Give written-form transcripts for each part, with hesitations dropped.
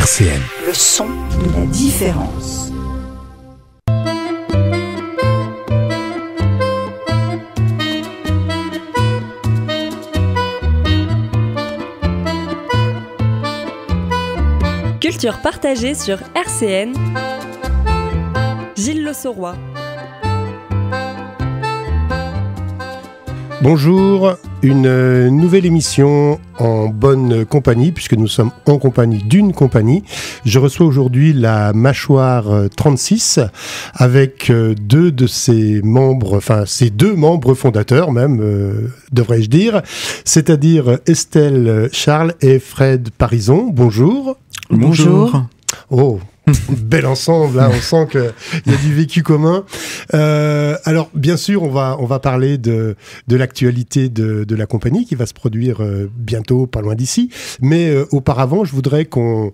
RCN. Le son de la différence. Culture partagée sur RCN. Gilles Le Sauroy. Bonjour, une nouvelle émission en bonne compagnie, puisque nous sommes en compagnie d'une compagnie. Je reçois aujourd'hui la Mâchoire 36 avec deux de ses membres, enfin ses deux membres fondateurs même, devrais-je dire, c'est-à-dire Estelle Charles et Fred Parison. Bonjour. Bonjour. Oh, bel ensemble, là, on sent qu'il y a du vécu commun. Alors, bien sûr, on va parler de l'actualité de la compagnie qui va se produire bientôt, pas loin d'ici. Mais auparavant, je voudrais qu'on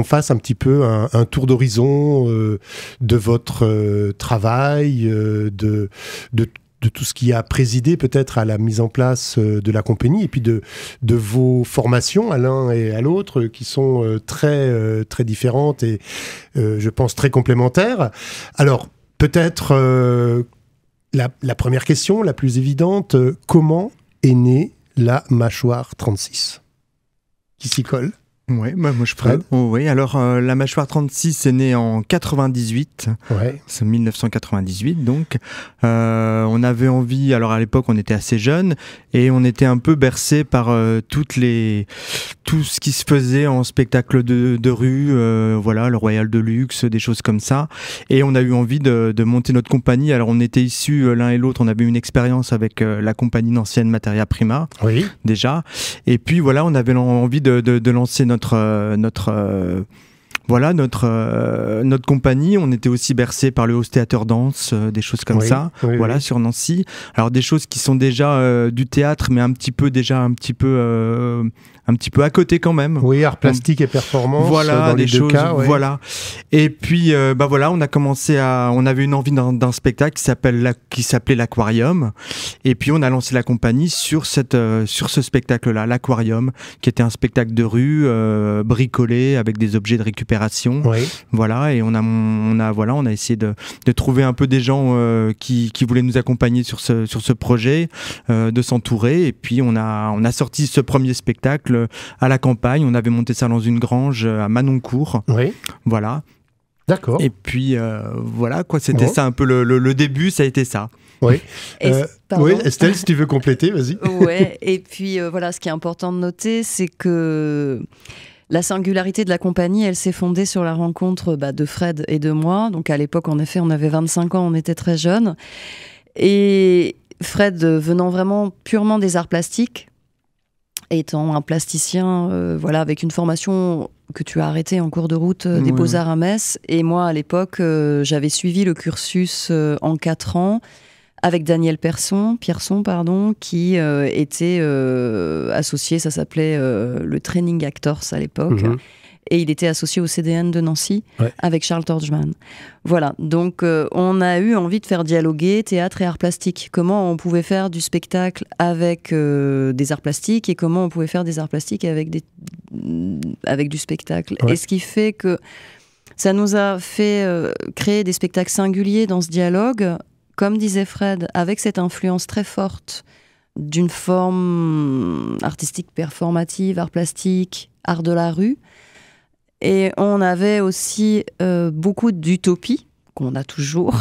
fasse un petit peu un tour d'horizon de votre travail, de tout ce qui a présidé peut-être à la mise en place de la compagnie et puis de vos formations à l'un et à l'autre qui sont très différentes et je pense très complémentaires. Alors peut-être la première question, la plus évidente, comment est née la Mâchoire 36 ? Qui s'y colle ? Ouais, bah moi je Fred. Oui, alors la Mâchoire 36 est née en 98, ouais. C'est 1998 donc. On avait envie, alors à l'époque on était assez jeunes et on était un peu bercés par tout ce qui se faisait en spectacle de rue, voilà, le Royal de Luxe, des choses comme ça. Et on a eu envie de monter notre compagnie. Alors on était issus l'un et l'autre, on avait une expérience avec la compagnie d'ancienne Materia Prima, oui. Déjà. Et puis voilà, on avait envie de lancer notre compagnie. On était aussi bercé par le Haus Theater Dance, des choses comme ça, voilà, sur Nancy. Alors des choses qui sont déjà du théâtre, mais un petit peu à côté quand même. Oui, art plastique et performance, voilà, dans les deux choses, cas. Ouais. Voilà. Et puis, voilà, on avait une envie d'un spectacle qui s'appelait l'Aquarium. Et puis, on a lancé la compagnie sur ce spectacle-là, l'Aquarium, qui était un spectacle de rue, bricolé avec des objets de récupération. Oui. Voilà. Et on a essayé de trouver un peu des gens qui voulaient nous accompagner sur ce projet, de s'entourer. Et puis, on a sorti ce premier spectacle à la campagne. On avait monté ça dans une grange à Manoncourt. Oui. Voilà. D'accord. Et puis voilà quoi, c'était ça un peu le début, ça a été ça. Oui. Oui, Estelle, si tu veux compléter, vas-y. Ouais. Et puis voilà, ce qui est important de noter, c'est que la singularité de la compagnie, elle s'est fondée sur la rencontre de Fred et de moi. Donc à l'époque, en effet, on avait 25 ans, on était très jeunes. Et Fred venant vraiment purement des arts plastiques, étant un plasticien, voilà, avec une formation que tu as arrêtée en cours de route des Beaux-Arts à Metz. Et moi, à l'époque, j'avais suivi le cursus en 4 ans avec Daniel Pierson, qui était associé, ça s'appelait le Training Actors à l'époque. Mmh. Et il était associé au CDN de Nancy avec Charles Torgman. Voilà, donc on a eu envie de faire dialoguer théâtre et arts plastiques. Comment on pouvait faire du spectacle avec des arts plastiques et comment on pouvait faire des arts plastiques avec du spectacle. Ouais. Et ce qui fait que ça nous a fait créer des spectacles singuliers dans ce dialogue, comme disait Fred, avec cette influence très forte d'une forme artistique performative, art plastique, art de la rue. Et on avait aussi beaucoup d'utopie, qu'on a toujours,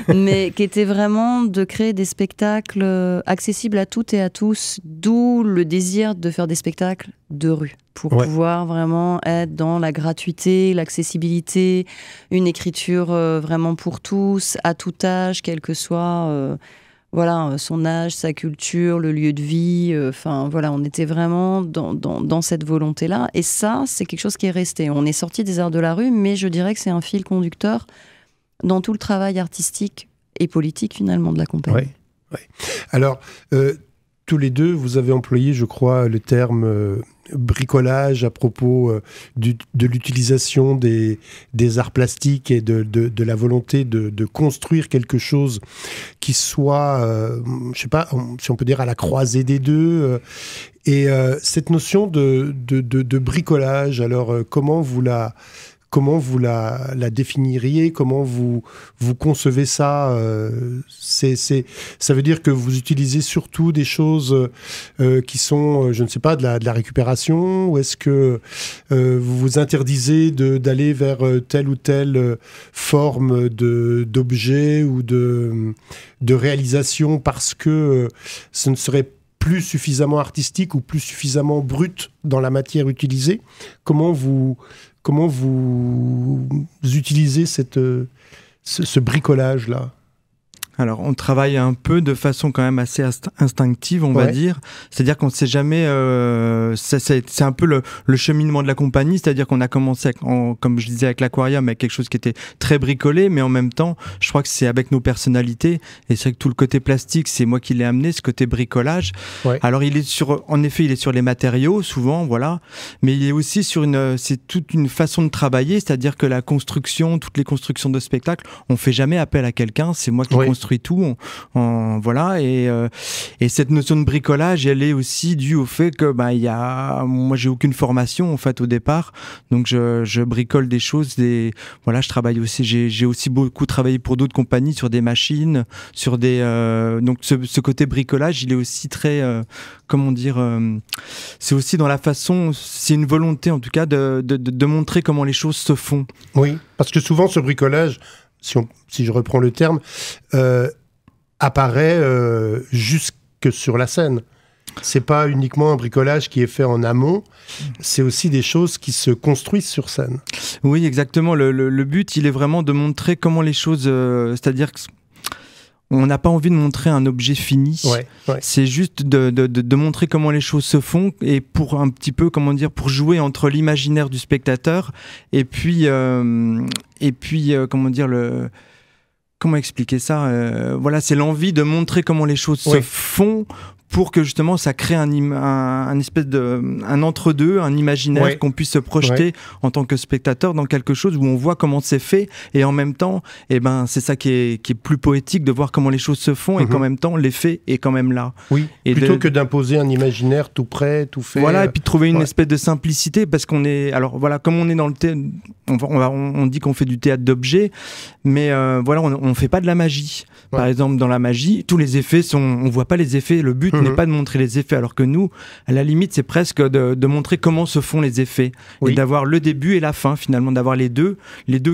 mais qui était vraiment de créer des spectacles accessibles à toutes et à tous, d'où le désir de faire des spectacles de rue, pour pouvoir vraiment être dans la gratuité, l'accessibilité, une écriture vraiment pour tous, à tout âge, quel que soit... Voilà, son âge, sa culture, le lieu de vie, voilà, on était vraiment dans cette volonté-là. Et ça, c'est quelque chose qui est resté. On est sorti des arts de la rue, mais je dirais que c'est un fil conducteur dans tout le travail artistique et politique, finalement, de la compagnie. Oui. Alors, tous les deux, vous avez employé, je crois, le terme bricolage, à propos de l'utilisation des arts plastiques et de la volonté de construire quelque chose qui soit, je sais pas, si on peut dire à la croisée des deux. Et cette notion de bricolage, alors comment vous la définiriez? Comment vous concevez ça? Ça veut dire que vous utilisez surtout des choses qui sont, je ne sais pas, de la récupération? Ou est-ce que vous vous interdisez d'aller vers telle ou telle forme d'objet ou de réalisation parce que ce ne serait plus suffisamment artistique ou plus suffisamment brut dans la matière utilisée? Comment vous utilisez ce bricolage-là? Alors, on travaille un peu de façon quand même assez instinctive, on va dire. C'est-à-dire qu'on ne sait jamais... c'est un peu le cheminement de la compagnie. C'est-à-dire qu'on a commencé, comme je disais, avec l'aquarium, avec quelque chose qui était très bricolé, mais en même temps, je crois que c'est avec nos personnalités. Et c'est vrai que tout le côté plastique, c'est moi qui l'ai amené, ce côté bricolage. Ouais. Alors, en effet, il est sur les matériaux, souvent, voilà. Mais il est aussi sur c'est toute une façon de travailler. C'est-à-dire que la construction, toutes les constructions de spectacles, on ne fait jamais appel à quelqu'un. C'est moi qui construis tout, voilà, et cette notion de bricolage, elle est aussi due au fait que moi j'ai aucune formation en fait au départ, donc je bricole des choses, voilà, je travaille aussi, j'ai aussi beaucoup travaillé pour d'autres compagnies sur des machines, sur des donc ce côté bricolage, il est aussi très comment dire, c'est aussi dans la façon, c'est une volonté en tout cas de montrer comment les choses se font. Oui, parce que souvent ce bricolage, si je reprends le terme, apparaît jusque sur la scène. C'est pas uniquement un bricolage qui est fait en amont, c'est aussi des choses qui se construisent sur scène. Oui, exactement. Le but, il est vraiment de montrer comment les choses... c'est-à-dire que on n'a pas envie de montrer un objet fini. Ouais. C'est juste de montrer comment les choses se font et pour un petit peu, comment dire, pour jouer entre l'imaginaire du spectateur et puis comment dire, comment expliquer ça, voilà, c'est l'envie de montrer comment les choses se font pour que justement ça crée un espèce un entre-deux, un imaginaire qu'on puisse se projeter en tant que spectateur dans quelque chose où on voit comment c'est fait et en même temps, c'est ça qui est plus poétique, de voir comment les choses se font et qu'en même temps l'effet est quand même là. Oui, et plutôt que d'imposer un imaginaire tout prêt, tout fait. Voilà, et puis de trouver une espèce de simplicité parce qu'on est, alors voilà, comme on est dans le théâtre, on dit qu'on fait du théâtre d'objets, mais voilà, on fait pas de la magie. Par exemple, dans la magie, tous les effets on voit pas les effets, le but n'est pas de montrer les effets, alors que nous, à la limite, c'est presque de montrer comment se font les effets et d'avoir le début et la fin, finalement, d'avoir les deux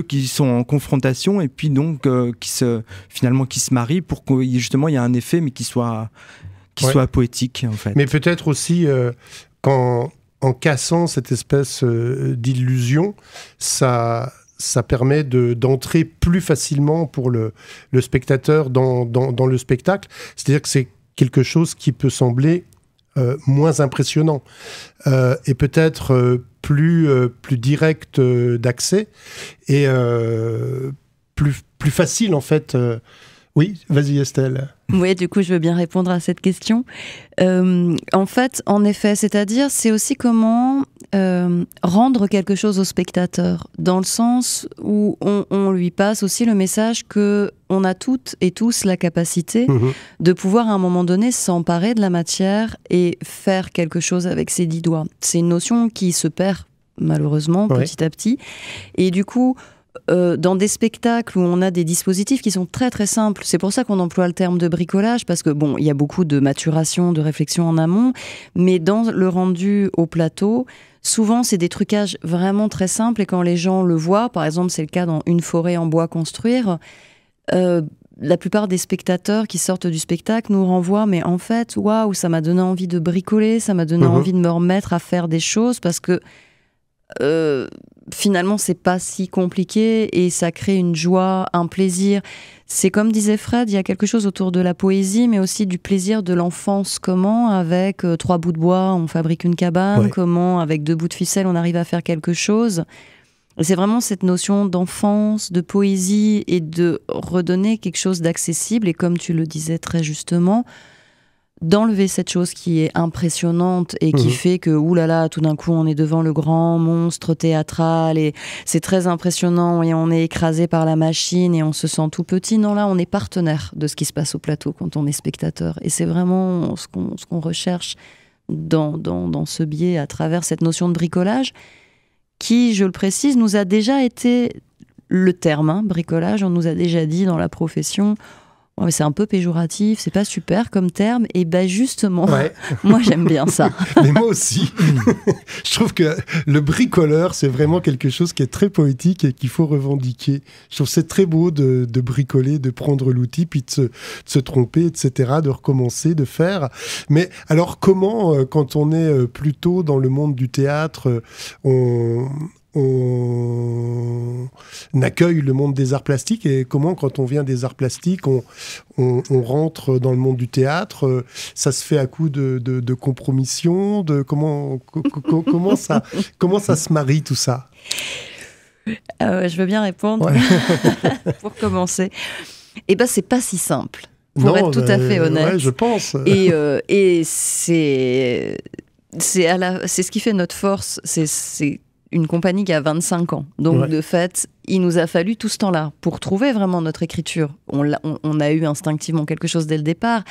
qui sont en confrontation et puis donc qui se marient pour que justement il y a un effet, mais qui soit poétique en fait. Mais peut-être aussi en cassant cette espèce d'illusion, ça permet d'entrer plus facilement pour le spectateur dans le spectacle. C'est-à-dire que c'est quelque chose qui peut sembler moins impressionnant et peut-être plus direct d'accès et plus facile en fait. Oui, vas-y Estelle. Oui, du coup, je veux bien répondre à cette question. En fait, en effet, c'est-à-dire, c'est aussi comment rendre quelque chose au spectateur, dans le sens où on lui passe aussi le message que on a toutes et tous la capacité de pouvoir, à un moment donné, s'emparer de la matière et faire quelque chose avec ses 10 doigts. C'est une notion qui se perd, malheureusement, petit à petit. Et du coup... dans des spectacles où on a des dispositifs qui sont très très simples, c'est pour ça qu'on emploie le terme de bricolage, parce que bon, il y a beaucoup de maturation, de réflexion en amont, mais dans le rendu au plateau, souvent c'est des trucages vraiment très simples, et quand les gens le voient, par exemple c'est le cas dans Une forêt en bois construire, la plupart des spectateurs qui sortent du spectacle nous renvoient, mais en fait, waouh, ça m'a donné envie de bricoler, ça m'a donné envie de me remettre à faire des choses, parce que finalement c'est pas si compliqué et ça crée une joie, un plaisir. C'est comme disait Fred, il y a quelque chose autour de la poésie mais aussi du plaisir de l'enfance. Comment avec 3 bouts de bois on fabrique une cabane, comment avec 2 bouts de ficelle on arrive à faire quelque chose. Et c'est vraiment cette notion d'enfance, de poésie et de redonner quelque chose d'accessible et comme tu le disais très justement, d'enlever cette chose qui est impressionnante et qui fait que, oulala, tout d'un coup, on est devant le grand monstre théâtral et c'est très impressionnant et on est écrasé par la machine et on se sent tout petit. Non, là, on est partenaire de ce qui se passe au plateau quand on est spectateur. Et c'est vraiment ce qu'on recherche dans ce biais à travers cette notion de bricolage qui, je le précise, nous a déjà été le terme, bricolage, on nous a déjà dit dans la profession... Oh, mais c'est un peu péjoratif, c'est pas super comme terme. Et ben justement, moi j'aime bien ça. Mais moi aussi. Je trouve que le bricoleur, c'est vraiment quelque chose qui est très poétique et qu'il faut revendiquer. Je trouve que c'est très beau de bricoler, de prendre l'outil, puis de se tromper, etc., de recommencer, de faire. Mais alors comment, quand on est plutôt dans le monde du théâtre, on accueille le monde des arts plastiques et comment, quand on vient des arts plastiques, on rentre dans le monde du théâtre, ça se fait à coup de compromission, comment ça se marie tout ça? Je veux bien répondre pour commencer. Eh ben, c'est pas si simple. Pour être tout à fait honnête. Ouais, je pense. Et c'est ce qui fait notre force. C'est une compagnie qui a 25 ans. Donc, de fait, il nous a fallu tout ce temps-là pour trouver vraiment notre écriture. On a eu instinctivement quelque chose dès le départ.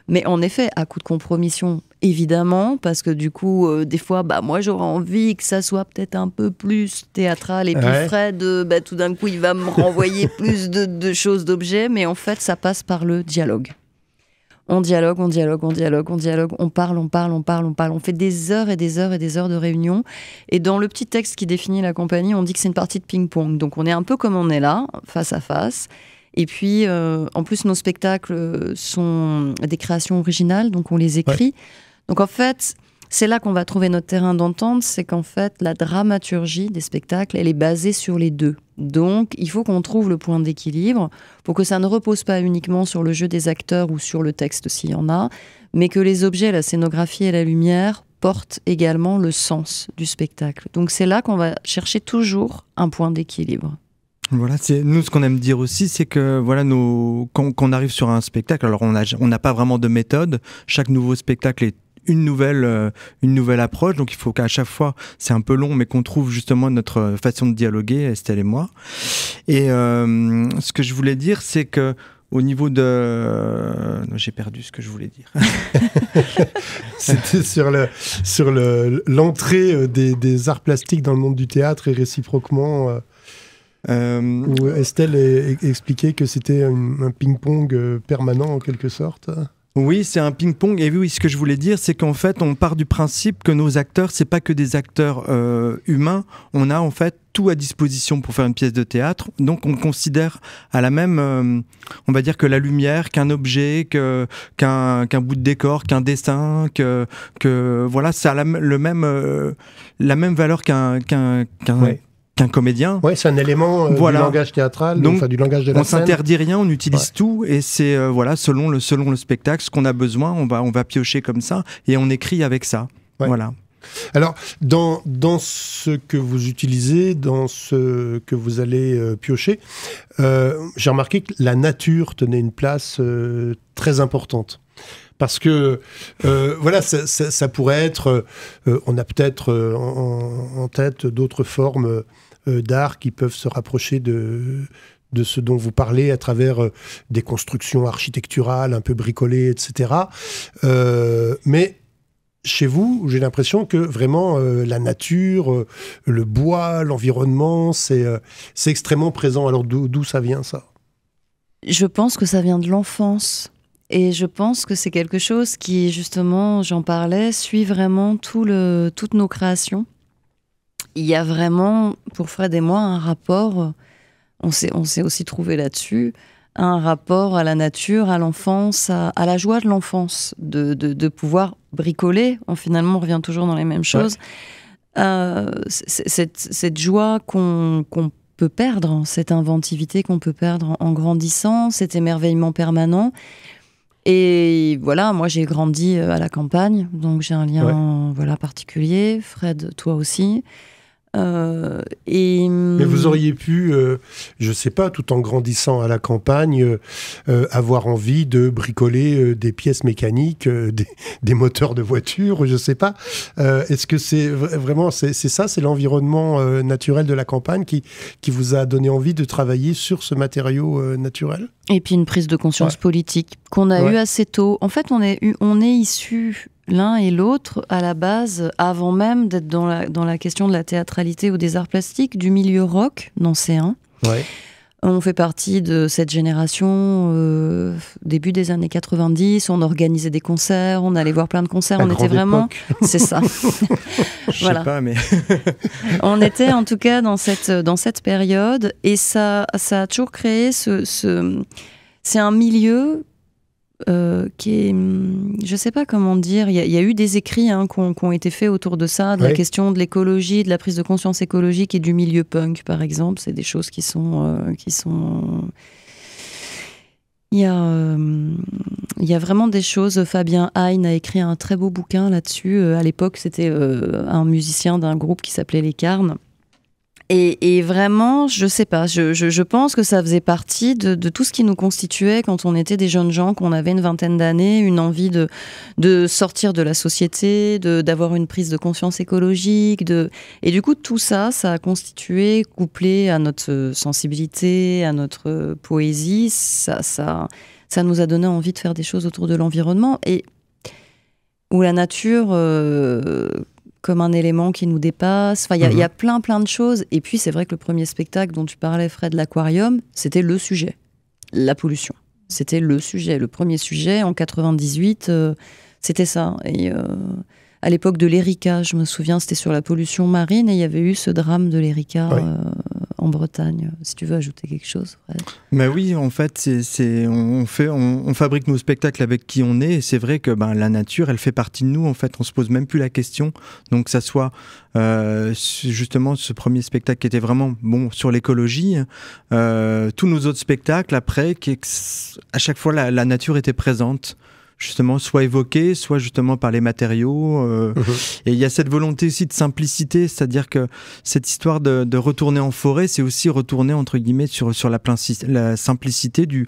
Mais en effet, à coup de compromission, évidemment, parce que du coup, des fois, moi, j'aurais envie que ça soit peut-être un peu plus théâtral. Et puis Fred, tout d'un coup, il va me renvoyer plus de choses, d'objets. Mais en fait, ça passe par le dialogue. On dialogue, on parle. On fait des heures et des heures et des heures de réunion. Et dans le petit texte qui définit la compagnie, on dit que c'est une partie de ping-pong. Donc on est un peu comme on est là, face à face. Et puis, en plus, nos spectacles sont des créations originales, donc on les écrit. Donc en fait, c'est là qu'on va trouver notre terrain d'entente, c'est qu'en fait, la dramaturgie des spectacles, elle est basée sur les deux. Donc, il faut qu'on trouve le point d'équilibre pour que ça ne repose pas uniquement sur le jeu des acteurs ou sur le texte s'il y en a, mais que les objets, la scénographie et la lumière portent également le sens du spectacle. Donc, c'est là qu'on va chercher toujours un point d'équilibre. Voilà, nous ce qu'on aime dire aussi, c'est que voilà, quand on arrive sur un spectacle, alors on n'a pas vraiment de méthode, chaque nouveau spectacle est une nouvelle approche, donc il faut qu'à chaque fois, c'est un peu long, mais qu'on trouve justement notre façon de dialoguer, Estelle et moi. Et ce que je voulais dire, c'est que au niveau de... Non, j'ai perdu ce que je voulais dire. C'était sur l'entrée des arts plastiques dans le monde du théâtre et réciproquement... où Estelle expliquait que c'était un ping-pong permanent en quelque sorte. Oui, c'est un ping-pong. Et oui, ce que je voulais dire, c'est qu'en fait, on part du principe que nos acteurs, c'est pas que des acteurs humains. On a en fait tout à disposition pour faire une pièce de théâtre. Donc, on considère à la même, on va dire que la lumière, qu'un objet, qu'un bout de décor, qu'un dessin, que voilà, ça a la même valeur qu'un comédien. Oui, c'est un élément du langage théâtral, donc du langage de la scène. On s'interdit rien, on utilise tout, et c'est selon le spectacle, ce qu'on a besoin, on va piocher comme ça, et on écrit avec ça. Ouais. Voilà. Alors, dans ce que vous utilisez, dans ce que vous allez piocher, j'ai remarqué que la nature tenait une place très importante. Parce que, voilà, ça pourrait être... on a peut-être en tête d'autres formes d'art qui peuvent se rapprocher de ce dont vous parlez à travers des constructions architecturales un peu bricolées, etc. Mais chez vous, j'ai l'impression que vraiment la nature, le bois, l'environnement, c'est extrêmement présent. Alors d'où ça vient, ça? Je pense que ça vient de l'enfance. Et je pense que c'est quelque chose qui, justement, j'en parlais, suit vraiment toutes nos créations. Il y a vraiment, pour Fred et moi, un rapport, on s'est aussi trouvé là-dessus, un rapport à la nature, à l'enfance, à la joie de l'enfance, de pouvoir bricoler. Finalement, on revient toujours dans les mêmes choses. Cette joie qu'on peut perdre, cette inventivité qu'on peut perdre en grandissant, cet émerveillement permanent. Et voilà, moi j'ai grandi à la campagne, donc j'ai un lien particulier. Fred, toi aussi. Mais vous vous auriez pu, je sais pas, tout en grandissant à la campagne, avoir envie de bricoler des pièces mécaniques, des moteurs de voiture, je sais pas. Est-ce que c'est vraiment, c'est ça, c'est l'environnement naturel de la campagne qui vous a donné envie de travailler sur ce matériau naturel ? Et puis une prise de conscience politique qu'on a eue assez tôt. En fait, on est issus l'un et l'autre à la base, avant même d'être dans la question de la théâtralité ou des arts plastiques, du milieu rock nancéen. Ouais. On fait partie de cette génération début des années 90. On organisait des concerts, on allait voir plein de concerts. On était vraiment, c'est ça. Je sais pas, mais on était en tout cas dans cette période, et ça a toujours créé c'est un milieu qui est, je sais pas comment dire, il y a eu des écrits qui ont été faits autour de ça, de la question de l'écologie, de la prise de conscience écologique et du milieu punk, par exemple. C'est des choses qui sont il y a vraiment des choses. Fabien Hein a écrit un très beau bouquin là-dessus. À l'époque, c'était un musicien d'un groupe qui s'appelait Les Carnes. Et vraiment, je sais pas, je pense que ça faisait partie de tout ce qui nous constituait quand on était des jeunes gens, qu'on avait une vingtaine d'années, une envie de sortir de la société, d'avoir une prise de conscience écologique. Et du coup, tout ça a constitué, couplé à notre sensibilité, à notre poésie, ça nous a donné envie de faire des choses autour de l'environnement, et où la nature... comme un élément qui nous dépasse. Enfin, il y a plein de choses. Et puis, c'est vrai que le premier spectacle dont tu parlais, Fred, l'Aquarium, c'était le sujet. La pollution. C'était le sujet. Le premier sujet, en 98, c'était ça. Et à l'époque de l'Erika, je me souviens, c'était sur la pollution marine, et il y avait eu ce drame de l'Erika en Bretagne. Si tu veux ajouter quelque chose, Fred. Mais oui, en fait, on fabrique nos spectacles avec qui on est, et c'est vrai que la nature, elle fait partie de nous. En fait, on se pose même plus la question. Donc, que ça soit justement ce premier spectacle qui était vraiment sur l'écologie, tous nos autres spectacles après, à chaque fois la nature était présente. Justement, soit évoqué, soit justement par les matériaux. Et il y a cette volonté aussi de simplicité, c'est-à-dire que cette histoire de retourner en forêt, c'est aussi retourner, entre guillemets, sur la simplicité du,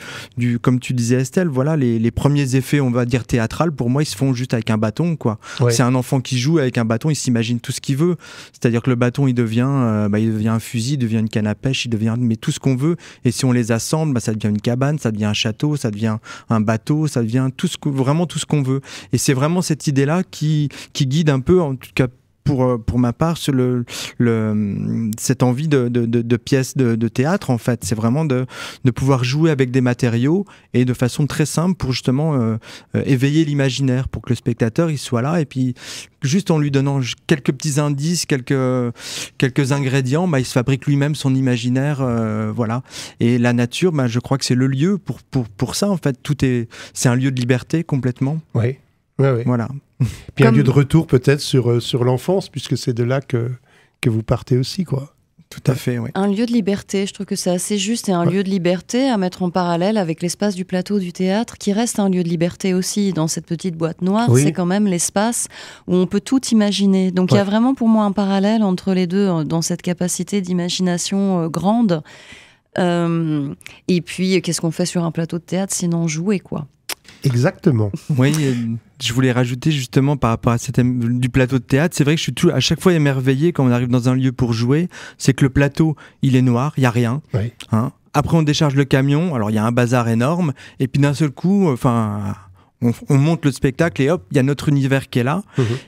comme tu disais, Estelle, voilà, les premiers effets, on va dire, théâtrales, pour moi, ils se font juste avec un bâton, quoi. Ouais. C'est un enfant qui joue avec un bâton, il s'imagine tout ce qu'il veut. C'est-à-dire que le bâton, il devient un fusil, il devient une canne à pêche, il devient tout ce qu'on veut. Et si on les assemble, ça devient une cabane, ça devient un château, ça devient un bateau, ça devient vraiment tout ce qu'on veut. Et c'est vraiment cette idée-là qui guide un peu, en tout cas pour ma part, sur cette envie de pièces de théâtre, en fait. C'est vraiment de pouvoir jouer avec des matériaux, et de façon très simple, pour justement éveiller l'imaginaire, pour que le spectateur il soit là, et puis juste en lui donnant quelques petits indices, quelques ingrédients, il se fabrique lui-même son imaginaire, voilà. Et la nature, je crois que c'est le lieu pour ça, en fait. C'est un lieu de liberté complètement. Oui. Voilà. Puis un lieu de retour peut-être sur l'enfance, puisque c'est de là que vous partez aussi, quoi. Tout à fait, oui. Un lieu de liberté, je trouve que c'est assez juste, et un lieu de liberté à mettre en parallèle avec l'espace du plateau du théâtre, qui reste un lieu de liberté aussi. Dans cette petite boîte noire, c'est quand même l'espace où on peut tout imaginer. Donc il y a vraiment pour moi un parallèle entre les deux, dans cette capacité d'imagination grande. Et puis, qu'est-ce qu'on fait sur un plateau de théâtre sinon jouer, quoi. Exactement. Oui, je voulais rajouter justement par rapport à ce thème du plateau de théâtre, c'est vrai que je suis à chaque fois émerveillé quand on arrive dans un lieu pour jouer, c'est que le plateau, il est noir, il n'y a rien. Oui. Après, on décharge le camion, alors il y a un bazar énorme, et puis d'un seul coup, on monte le spectacle, et hop, il y a notre univers qui est là.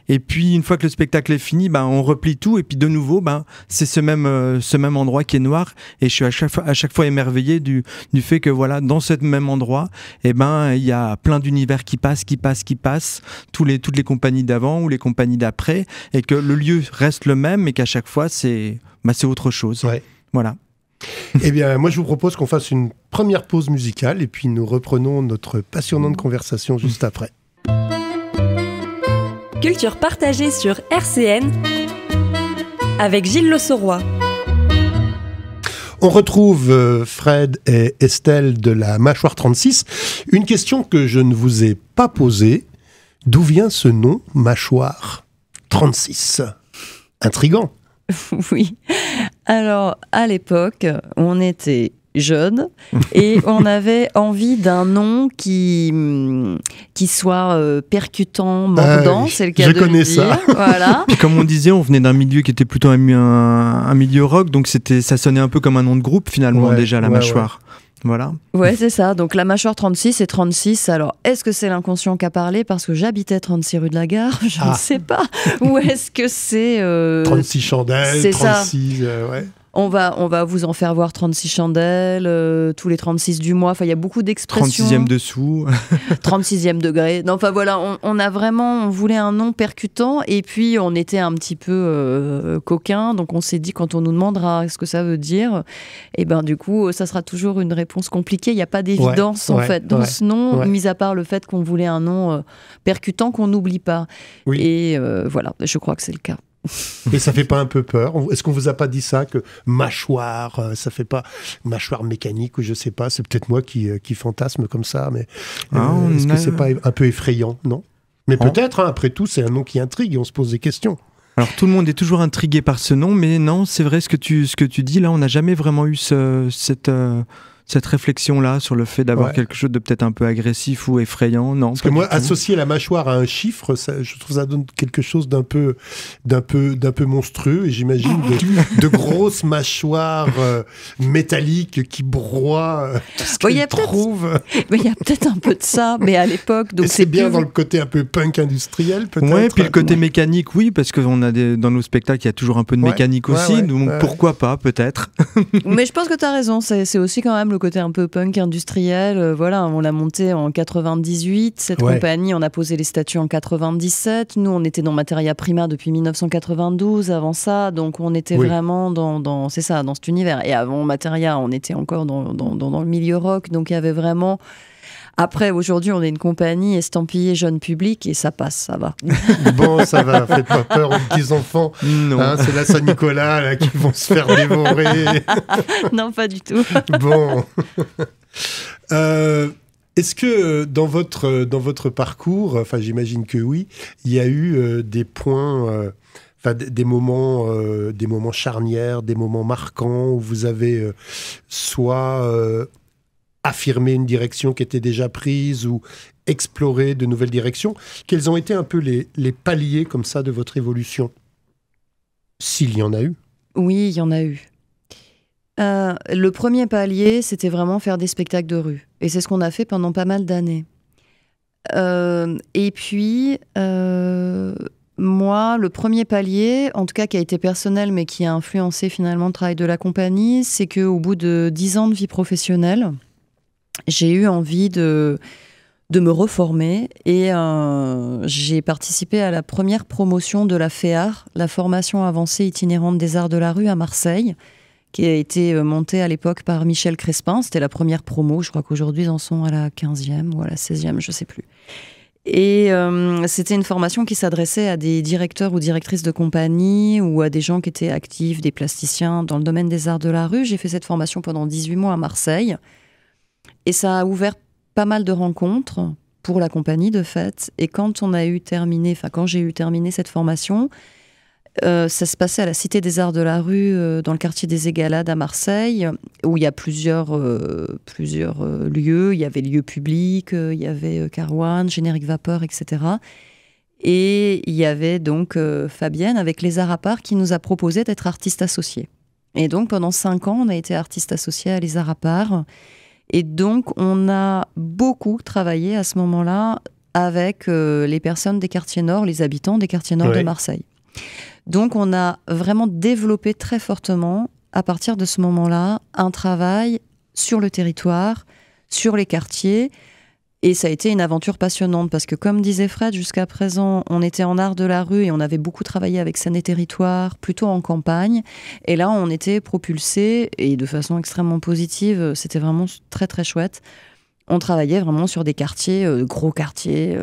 Et puis, une fois que le spectacle est fini, on replie tout, et puis de nouveau, c'est ce même endroit qui est noir. Et je suis à chaque fois émerveillé du fait que, voilà, dans ce même endroit, il y a plein d'univers qui passent, toutes les compagnies d'avant ou les compagnies d'après, et que le lieu reste le même, mais qu'à chaque fois, c'est autre chose. Ouais. Voilà. Eh bien, moi, je vous propose qu'on fasse une première pause musicale, et puis nous reprenons notre passionnante conversation juste après. Culture partagée sur RCN avec Gilles Le Sauroy. On retrouve Fred et Estelle de la Mâchoire 36. Une question que je ne vous ai pas posée. D'où vient ce nom, Mâchoire 36 ? Intriguant. Oui. Alors, à l'époque, on était jeunes et on avait envie d'un nom qui soit percutant, mordant, oui, c'est le cas je de connais le dire. ça. Voilà. Puis comme on disait, on venait d'un milieu qui était plutôt un milieu rock, donc ça sonnait un peu comme un nom de groupe finalement déjà, la mâchoire. Voilà. Ouais, c'est ça. Donc la mâchoire 36 et 36. Alors, est-ce que c'est l'inconscient qui a parlé parce que j'habitais 36 rue de la Gare? Je ne sais pas. Ou est-ce que c'est... 36 chandelles, c'est 36... ouais. On va vous en faire voir 36 chandelles, tous les 36 du mois. Enfin, il y a beaucoup d'expressions. 36e dessous. 36e degré. Non, enfin voilà, on voulait un nom percutant et puis on était un petit peu coquin. Donc on s'est dit, quand on nous demandera ce que ça veut dire, et ben du coup, ça sera toujours une réponse compliquée. Il n'y a pas d'évidence en fait dans ce nom, mis à part le fait qu'on voulait un nom percutant qu'on n'oublie pas. Oui. Et voilà, je crois que c'est le cas. Et ça fait pas un peu peur? Est-ce qu'on vous a pas dit ça, que mâchoire, ça fait pas mâchoire mécanique ou je sais pas? C'est peut-être moi qui fantasme comme ça, mais est-ce que c'est pas un peu effrayant, non? Mais peut-être, après tout, c'est un nom qui intrigue et on se pose des questions. Alors tout le monde est toujours intrigué par ce nom, mais non, c'est vrai ce que tu dis là, on n'a jamais vraiment eu cette réflexion-là sur le fait d'avoir quelque chose de peut-être un peu agressif ou effrayant, non? Parce que moi, associer la mâchoire à un chiffre, je trouve ça donne quelque chose d'un peu monstrueux. Et j'imagine de grosses mâchoires métalliques qui broient tout ce qu'elles trouvent. Mais il y a peut-être un peu de ça, mais à l'époque... Donc c'est bien dans le côté un peu punk industriel, peut-être. Ouais, puis le côté mécanique, oui, parce que dans nos spectacles, il y a toujours un peu de mécanique aussi, donc pourquoi pas, peut-être. Mais je pense que tu as raison, c'est aussi quand même le côté un peu punk industriel. Voilà, on l'a monté en 98, cette compagnie, on a posé les statuts en 97. Nous, on était dans Materia Prima depuis 1992, avant ça, donc on était vraiment dans cet univers. Et avant Materia, on était encore dans le milieu rock, donc il y avait vraiment... Après, aujourd'hui, on est une compagnie estampillée jeune public et ça passe, ça va. Bon, ça va, faites pas peur aux petits-enfants. Non. Hein, c'est la Saint-Nicolas là, qui vont se faire dévorer. Non, pas du tout. Bon. Est-ce que dans votre parcours, enfin j'imagine que oui, il y a eu des points... des moments charnières, des moments marquants où vous avez soit affirmé une direction qui était déjà prise ou explorer de nouvelles directions. Quels ont été un peu les paliers comme ça de votre évolution? S'il y en a eu. Oui, il y en a eu. Le premier palier, c'était vraiment faire des spectacles de rue. Et c'est ce qu'on a fait pendant pas mal d'années. Et puis... moi, le premier palier, en tout cas qui a été personnel, mais qui a influencé finalement le travail de la compagnie, c'est qu'au bout de 10 ans de vie professionnelle, j'ai eu envie de me reformer et j'ai participé à la première promotion de la FEAR, la formation avancée itinérante des arts de la rue à Marseille, qui a été montée à l'époque par Michel Crespin. C'était la première promo, je crois qu'aujourd'hui ils en sont à la 15e ou à la 16e, je ne sais plus. Et c'était une formation qui s'adressait à des directeurs ou directrices de compagnie ou à des gens qui étaient actifs, des plasticiens dans le domaine des arts de la rue. J'ai fait cette formation pendant 18 mois à Marseille et ça a ouvert pas mal de rencontres pour la compagnie de fait. Et quand j'ai eu terminé cette formation, ça se passait à la Cité des Arts de la Rue, dans le quartier des Égalades à Marseille, où il y a plusieurs lieux. Il y avait lieux publics, il y avait Carouane, Générique Vapeur, etc. Et il y avait donc Fabienne avec les Arts à part qui nous a proposé d'être artiste associé. Et donc pendant 5 ans, on a été artiste associé à les Arts à part. Et donc on a beaucoup travaillé à ce moment-là avec les personnes des quartiers nord, les habitants des quartiers nord de Marseille. Donc on a vraiment développé très fortement, à partir de ce moment-là, un travail sur le territoire, sur les quartiers. Et ça a été une aventure passionnante parce que, comme disait Fred, jusqu'à présent, on était en art de la rue et on avait beaucoup travaillé avec Seine et Territoire, plutôt en campagne. Et là, on était propulsés, et de façon extrêmement positive, c'était vraiment très très chouette. On travaillait vraiment sur des quartiers, gros quartiers,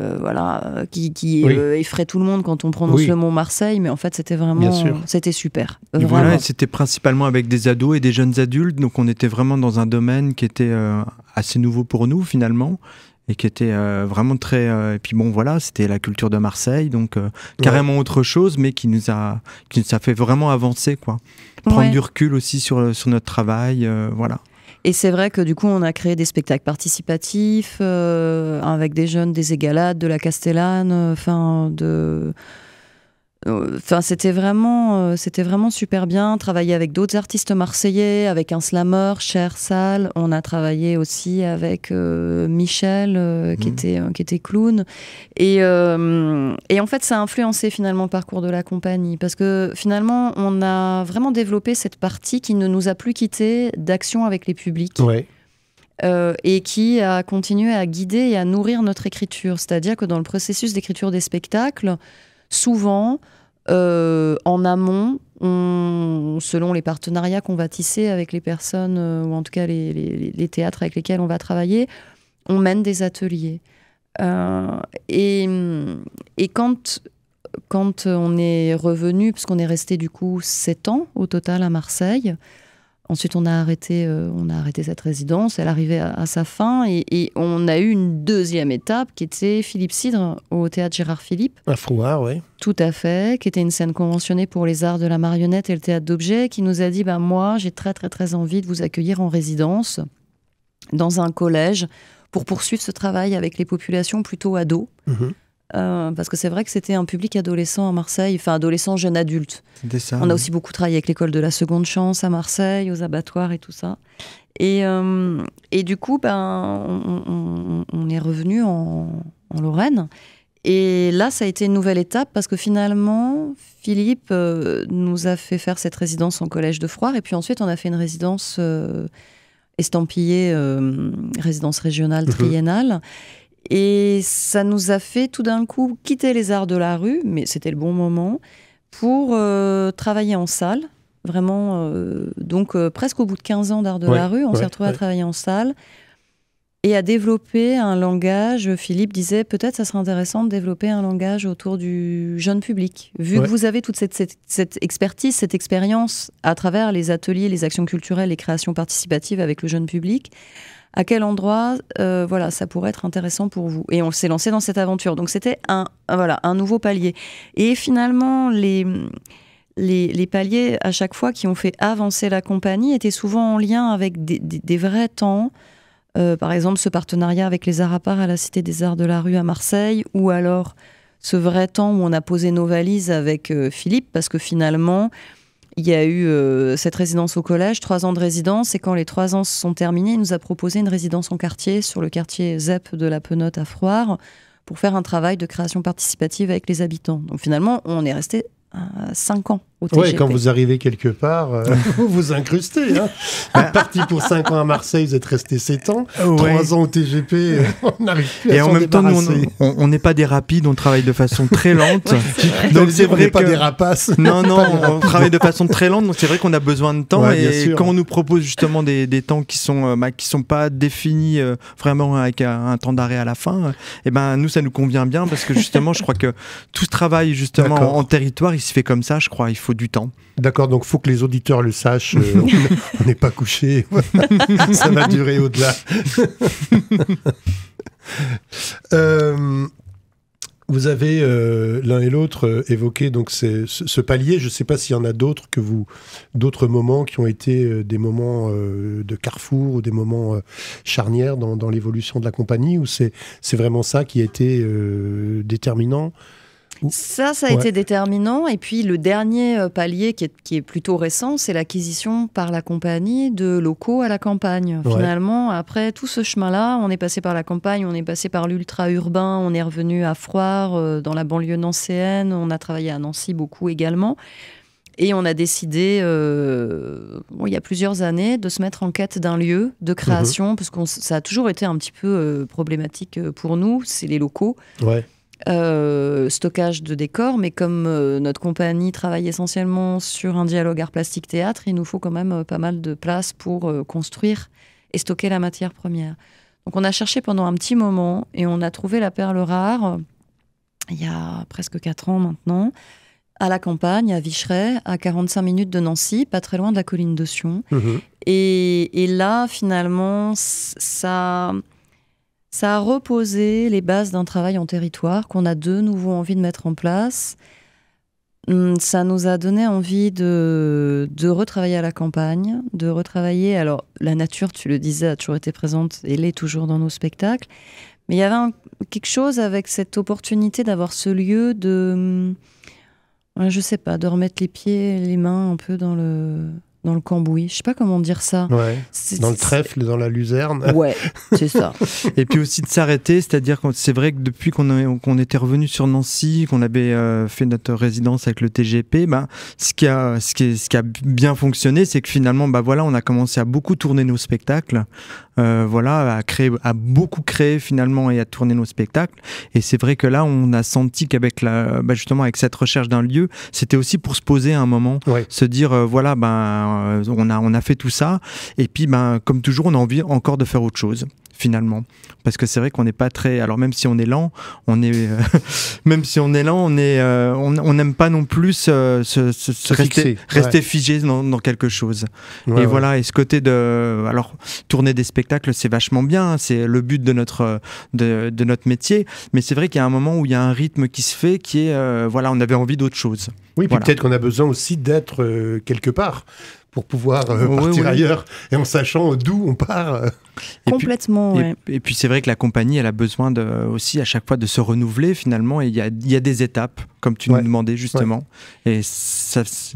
qui effraient tout le monde quand on prononce le mot Marseille, mais en fait c'était vraiment, c'était super. Et voilà, c'était principalement avec des ados et des jeunes adultes, donc on était vraiment dans un domaine qui était assez nouveau pour nous finalement. et qui était vraiment très... et puis bon, voilà, c'était la culture de Marseille, donc carrément autre chose, mais qui nous a fait vraiment avancer, quoi. Prendre du recul aussi sur notre travail, voilà. Et c'est vrai que du coup, on a créé des spectacles participatifs avec des jeunes des Égalades, de la Castellane, c'était vraiment super bien. Travailler avec d'autres artistes marseillais, avec un slammer, Cher Sal. On a travaillé aussi avec Michel, qui était clown. Et en fait, ça a influencé finalement le parcours de la compagnie. Parce que finalement, on a vraiment développé cette partie qui ne nous a plus quitté d'action avec les publics. Ouais. Et qui a continué à guider et à nourrir notre écriture. C'est-à-dire que dans le processus d'écriture des spectacles, souvent, en amont, selon les partenariats qu'on va tisser avec les personnes, ou en tout cas les théâtres avec lesquels on va travailler, on mène des ateliers. Et quand on est revenu, parce qu'on est resté du coup 7 ans au total à Marseille, ensuite on a arrêté cette résidence, elle arrivait à sa fin, et on a eu une deuxième étape qui était Philippe Sidre au théâtre Gérard Philippe. À Frouard, oui. Tout à fait, qui était une scène conventionnée pour les arts de la marionnette et le théâtre d'objet, qui nous a dit moi j'ai très très très envie de vous accueillir en résidence dans un collège pour poursuivre ce travail avec les populations plutôt ados. Parce que c'est vrai que c'était un public adolescent à Marseille, enfin adolescent, jeune adulte. C'était ça. On a aussi beaucoup travaillé avec l'école de la seconde chance à Marseille, aux abattoirs et tout ça. Et du coup, on est revenu en Lorraine. Et là, ça a été une nouvelle étape parce que finalement, Philippe nous a fait faire cette résidence en collège de Frouard. Et puis ensuite, on a fait une résidence estampillée, résidence régionale triennale. Et ça nous a fait tout d'un coup quitter les arts de la rue, mais c'était le bon moment, pour travailler en salle. Vraiment, presque au bout de 15 ans d'art de la rue, on s'est retrouvés à travailler en salle et à développer un langage. Philippe disait peut-être ça serait intéressant de développer un langage autour du jeune public. Vu que vous avez toute cette expertise, cette expérience à travers les ateliers, les actions culturelles, les créations participatives avec le jeune public, à quel endroit ça pourrait être intéressant pour vous. Et on s'est lancé dans cette aventure. Donc c'était un nouveau palier. Et finalement, les paliers, à chaque fois, qui ont fait avancer la compagnie, étaient souvent en lien avec des vrais temps. Par exemple, ce partenariat avec les Arts à part à la Cité des Arts de la Rue à Marseille, ou alors ce vrai temps où on a posé nos valises avec Philippe, parce que finalement, il y a eu cette résidence au collège, 3 ans de résidence, et quand les 3 ans se sont terminés, il nous a proposé une résidence en quartier, sur le quartier ZEP de la Penotte à Frouard, pour faire un travail de création participative avec les habitants. Donc finalement, on est resté 5 ans au TGP. Oui, quand vous arrivez quelque part, vous vous incrustez. Vous êtes parti pour 5 ans à Marseille, vous êtes resté 7 ans. 3 ans au TGP, on n'arrive plus à s'en débarrasser. Et en même temps, nous, on n'est pas des rapides, on travaille de façon très lente. Donc c'est vrai pas des rapaces. Non, on travaille de façon très lente, donc c'est vrai qu'on a besoin de temps. Et quand on nous propose justement des temps qui sont pas définis vraiment avec un temps d'arrêt à la fin, nous, ça nous convient bien, parce que justement, je crois que tout ce travail justement en territoire, il se fait comme ça, je crois. Il faut du temps. D'accord, donc il faut que les auditeurs le sachent. On n'est pas couché. Ça va durer au-delà. Vous avez l'un et l'autre évoqué donc ce palier. Je ne sais pas s'il y en a d'autres moments qui ont été des moments de carrefour ou des moments charnières dans l'évolution de la compagnie, ou c'est vraiment ça qui a été déterminant. Ça a été déterminant. Et puis le dernier palier qui est plutôt récent, c'est l'acquisition par la compagnie de locaux à la campagne. Finalement, après tout ce chemin-là, on est passé par la campagne, on est passé par l'ultra-urbain, on est revenu à Frouard, dans la banlieue nancéenne, on a travaillé à Nancy beaucoup également. Et on a décidé, il y a plusieurs années, de se mettre en quête d'un lieu de création, parce que ça a toujours été un petit peu problématique pour nous, c'est les locaux. Stockage de décors, mais comme notre compagnie travaille essentiellement sur un dialogue art plastique théâtre, il nous faut quand même pas mal de place pour construire et stocker la matière première. Donc on a cherché pendant un petit moment et on a trouvé la perle rare il y a presque 4 ans maintenant, à la campagne, à Vicheret, à 45 minutes de Nancy, pas très loin de la colline de Sion. Et là, finalement, ça Ça a reposé les bases d'un travail en territoire qu'on a de nouveau envie de mettre en place. Ça nous a donné envie de retravailler à la campagne, de retravailler... Alors, la nature, tu le disais, a toujours été présente et l'est toujours dans nos spectacles. Mais il y avait quelque chose avec cette opportunité d'avoir ce lieu de... je sais pas, de remettre les pieds et les mains un peu dans le cambouis. Je sais pas comment dire ça. Ouais. Dans le trèfle, dans la luzerne. Ouais, c'est ça. Et puis aussi de s'arrêter, c'est-à-dire que c'est vrai que depuis qu'on était revenu sur Nancy, qu'on avait fait notre résidence avec le TGP, ce qui a bien fonctionné, c'est que finalement, voilà, on a commencé à beaucoup tourner nos spectacles, à beaucoup créer finalement et à tourner nos spectacles. Et c'est vrai que là, on a senti qu'avec justement avec cette recherche d'un lieu, c'était aussi pour se poser un moment, se dire on a fait tout ça, et puis comme toujours, on a envie encore de faire autre chose. Finalement, parce que c'est vrai qu'on n'est pas très. Alors même si on est lent, on n'aime pas non plus rester figé dans quelque chose. Et voilà. Et ce côté alors tourner des spectacles, c'est vachement bien. C'est le but de notre métier. Mais c'est vrai qu'il y a un moment où il y a un rythme qui se fait, qui est on avait envie d'autre chose. Oui, puis peut-être qu'on a besoin aussi d'être quelque part pour pouvoir partir ailleurs, et en sachant d'où on part. Complètement, et puis c'est vrai que la compagnie, elle a besoin aussi à chaque fois de se renouveler finalement, et il y a des étapes, comme tu nous demandais justement. Et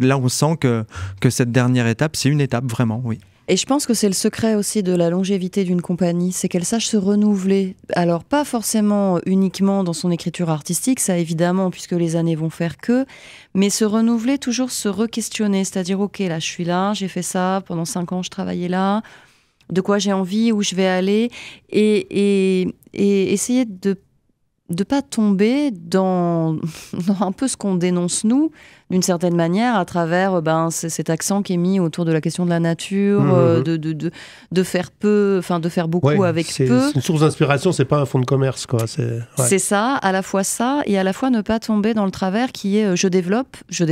là, on sent que cette dernière étape, c'est une étape vraiment, oui. Et je pense que c'est le secret aussi de la longévité d'une compagnie, c'est qu'elle sache se renouveler. Alors pas forcément uniquement dans son écriture artistique, ça évidemment, puisque les années vont faire que, mais se renouveler, toujours se re-questionner, c'est-à-dire ok, là je suis là, j'ai fait ça, pendant 5 ans je travaillais là, de quoi j'ai envie, où je vais aller, et essayer de pas tomber dans un peu ce qu'on dénonce nous, d'une certaine manière, à travers cet accent qui est mis autour de la question de la nature, de faire peu, enfin de faire beaucoup avec peu. C'est une source d'inspiration, c'est pas un fonds de commerce, quoi. C'est ça, à la fois ça, et à la fois ne pas tomber dans le travers qui est je développe, et je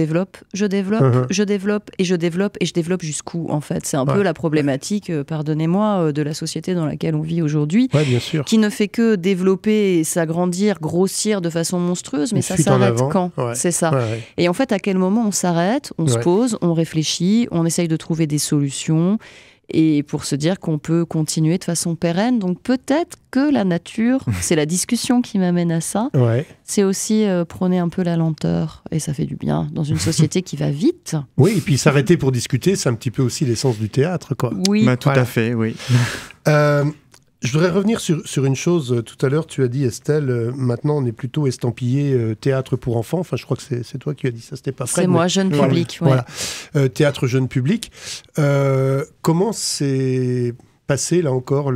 développe jusqu'où, en fait. C'est un peu la problématique, pardonnez-moi, de la société dans laquelle on vit aujourd'hui, qui ne fait que développer et s'agrandir, grossir de façon monstrueuse, mais ça s'arrête quand ? C'est ça. Et en fait, à quel moment on s'arrête, on se pose, on réfléchit, on essaye de trouver des solutions, et pour se dire qu'on peut continuer de façon pérenne. Donc peut-être que la nature, c'est la discussion qui m'amène à ça, c'est aussi prôner un peu la lenteur, et ça fait du bien dans une société qui va vite. Oui, et puis s'arrêter pour discuter, c'est un petit peu aussi l'essence du théâtre, quoi. Oui, tout à fait, oui. Je voudrais revenir sur une chose. Tout à l'heure, tu as dit, Estelle, maintenant on est plutôt estampillé théâtre pour enfants. Enfin, je crois que c'est toi qui as dit ça, c'était pas Fred. C'est moi, jeune public. Voilà. Théâtre jeune public. Comment s'est passé, là encore,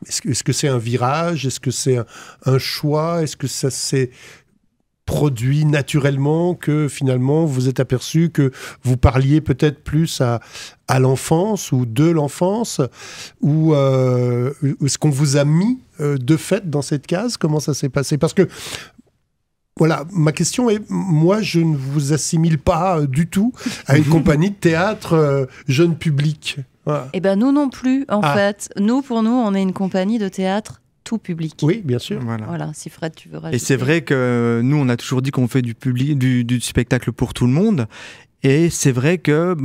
est-ce que c'est un virage ? Est-ce que c'est un choix ? Est-ce que ça s'est produit naturellement, que finalement vous êtes aperçu que vous parliez peut-être plus à l'enfance ou de l'enfance, ou est-ce qu'on vous a mis de fait dans cette case ? Comment ça s'est passé ? Parce que voilà, ma question est, moi je ne vous assimile pas du tout à une compagnie de théâtre jeune public. Voilà. Eh ben nous non plus, en fait. Pour nous, on est une compagnie de théâtre tout public. Oui, bien sûr. Voilà, si Fred, tu veux rajouter. Et c'est vrai que nous, on a toujours dit qu'on fait du spectacle pour tout le monde. Et c'est vrai que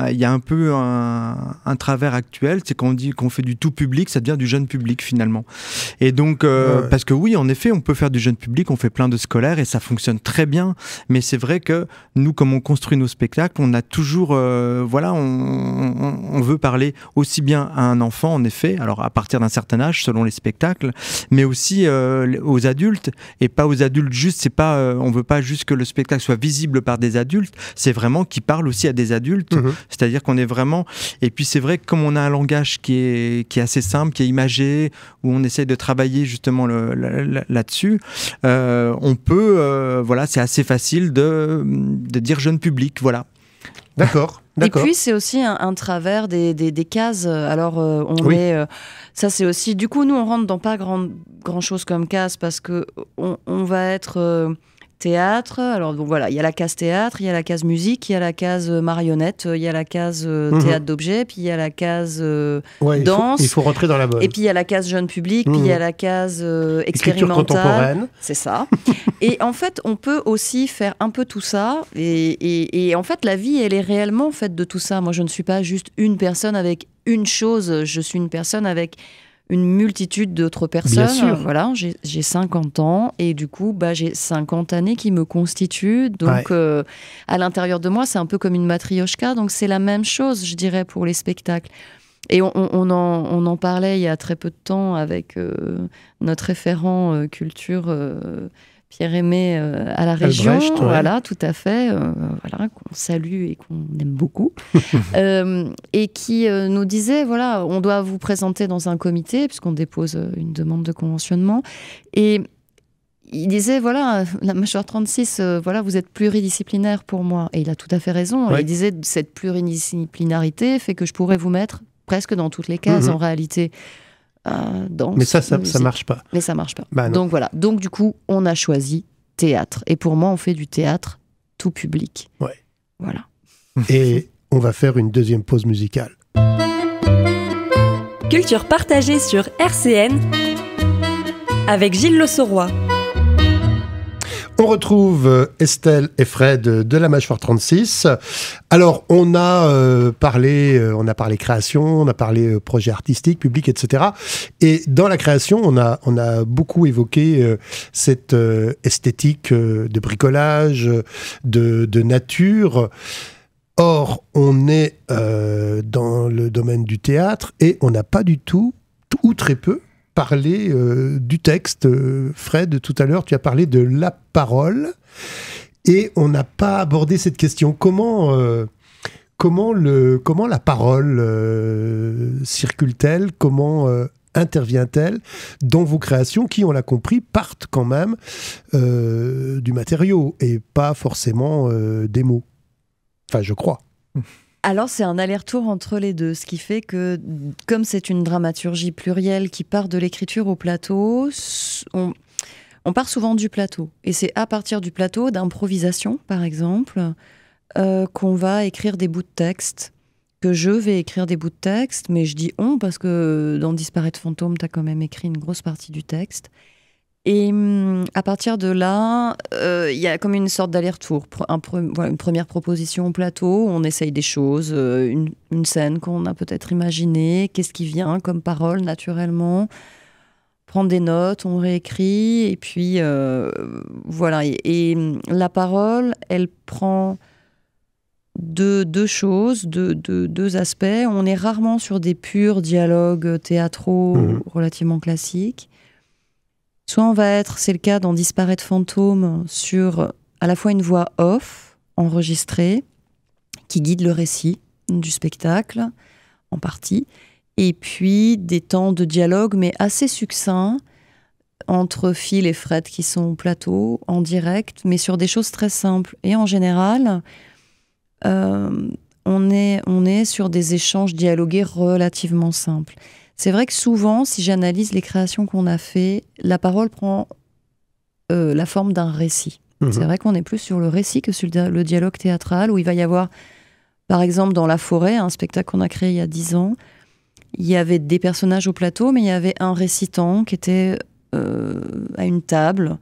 il y a un peu un travers actuel, c'est qu'on dit qu'on fait du tout public, ça devient du jeune public finalement. Et donc parce que oui, en effet, on peut faire du jeune public, on fait plein de scolaires et ça fonctionne très bien. Mais c'est vrai que nous, comme on construit nos spectacles, on a toujours on veut parler aussi bien à un enfant en effet, alors à partir d'un certain âge selon les spectacles, mais aussi aux adultes, et pas aux adultes juste. C'est pas on veut pas juste que le spectacle soit visible par des adultes, c'est vraiment qui parle aussi à des adultes, c'est-à-dire qu'on est vraiment... Et puis c'est vrai que comme on a un langage qui est assez simple, qui est imagé, où on essaye de travailler justement là-dessus, on peut... c'est assez facile de dire jeune public, voilà. D'accord. Et puis c'est aussi un travers des cases. Alors ça c'est aussi... Du coup, nous on rentre dans pas grand chose comme case, parce que on va être... théâtre. Alors donc voilà, il y a la case théâtre, il y a la case musique, il y a la case marionnette, il y a la case théâtre d'objets, puis il y a la case danse. Il faut rentrer dans la bonne. Et puis il y a la case jeune public, puis il y a la case expérimentale. Contemporaine. C'est ça. Et en fait, on peut aussi faire un peu tout ça. Et en fait, la vie, elle est réellement faite de tout ça. Moi, je ne suis pas juste une personne avec une chose. Je suis une personne avec une multitude d'autres personnes. Bien sûr. Voilà, j'ai 50 ans et du coup, j'ai 50 années qui me constituent. Donc, à l'intérieur de moi, c'est un peu comme une matrioshka. Donc, c'est la même chose, je dirais, pour les spectacles. Et on en parlait il y a très peu de temps avec notre référent culture, Pierre-Aimé, à la région. Albrecht, ouais. Voilà, tout à fait. Voilà, qu'on salue et qu'on aime beaucoup. Et qui nous disait, voilà, on doit vous présenter dans un comité, puisqu'on dépose une demande de conventionnement. Et il disait, voilà, la mâchoire 36, voilà, vous êtes pluridisciplinaire pour moi. Et il a tout à fait raison. Ouais. Il disait, cette pluridisciplinarité fait que je pourrais vous mettre presque dans toutes les cases, en réalité. Danse, mais ça musique. marche pas. Mais ça marche pas. Bah non. Donc voilà. Donc du coup, on a choisi théâtre. Et pour moi, on fait du théâtre tout public. Ouais. Voilà. Et on va faire une deuxième pause musicale. Culture partagée sur RCN avec Gilles Le Sauroy. On retrouve Estelle et Fred de la Mâchoire 36. Alors, on a parlé création, on a parlé projet artistique, public, etc. Et dans la création, on a beaucoup évoqué cette esthétique de bricolage, de nature. Or, on est dans le domaine du théâtre et on n'a pas du tout, ou très peu, parler du texte. Fred, tout à l'heure, tu as parlé de la parole et on n'a pas abordé cette question. Comment la parole circule-t-elle? Comment intervient-elle dans vos créations qui, on l'a compris, partent quand même du matériau et pas forcément des mots? Enfin, je crois. Alors, c'est un aller-retour entre les deux, ce qui fait que, comme c'est une dramaturgie plurielle qui part de l'écriture au plateau, on part souvent du plateau. Et c'est à partir du plateau, d'improvisation, par exemple, qu'on va écrire des bouts de texte, que je vais écrire des bouts de texte, mais je dis « on » parce que dans Disparaître fantôme, tu as quand même écrit une grosse partie du texte. Et à partir de là, il y a comme une sorte d'aller-retour. Voilà, une première proposition au plateau, on essaye des choses, une scène qu'on a peut-être imaginée, qu'est-ce qui vient comme parole naturellement, prendre des notes, on réécrit, et puis voilà. Et la parole, elle prend deux choses, deux aspects. On est rarement sur des purs dialogues théâtraux relativement classiques. Soit on va être, c'est le cas dans Disparaître fantôme, sur à la fois une voix off, enregistrée, qui guide le récit du spectacle, en partie, et puis des temps de dialogue, mais assez succincts, entre Phil et Fred qui sont au plateau, en direct, mais sur des choses très simples. Et en général, on est sur des échanges dialogués relativement simples. C'est vrai que souvent, si j'analyse les créations qu'on a fait, la parole prend la forme d'un récit. C'est vrai qu'on est plus sur le récit que sur le dialogue théâtral, où il va y avoir, par exemple, dans La Forêt, un spectacle qu'on a créé il y a 10 ans, il y avait des personnages au plateau, mais il y avait un récitant qui était à une table,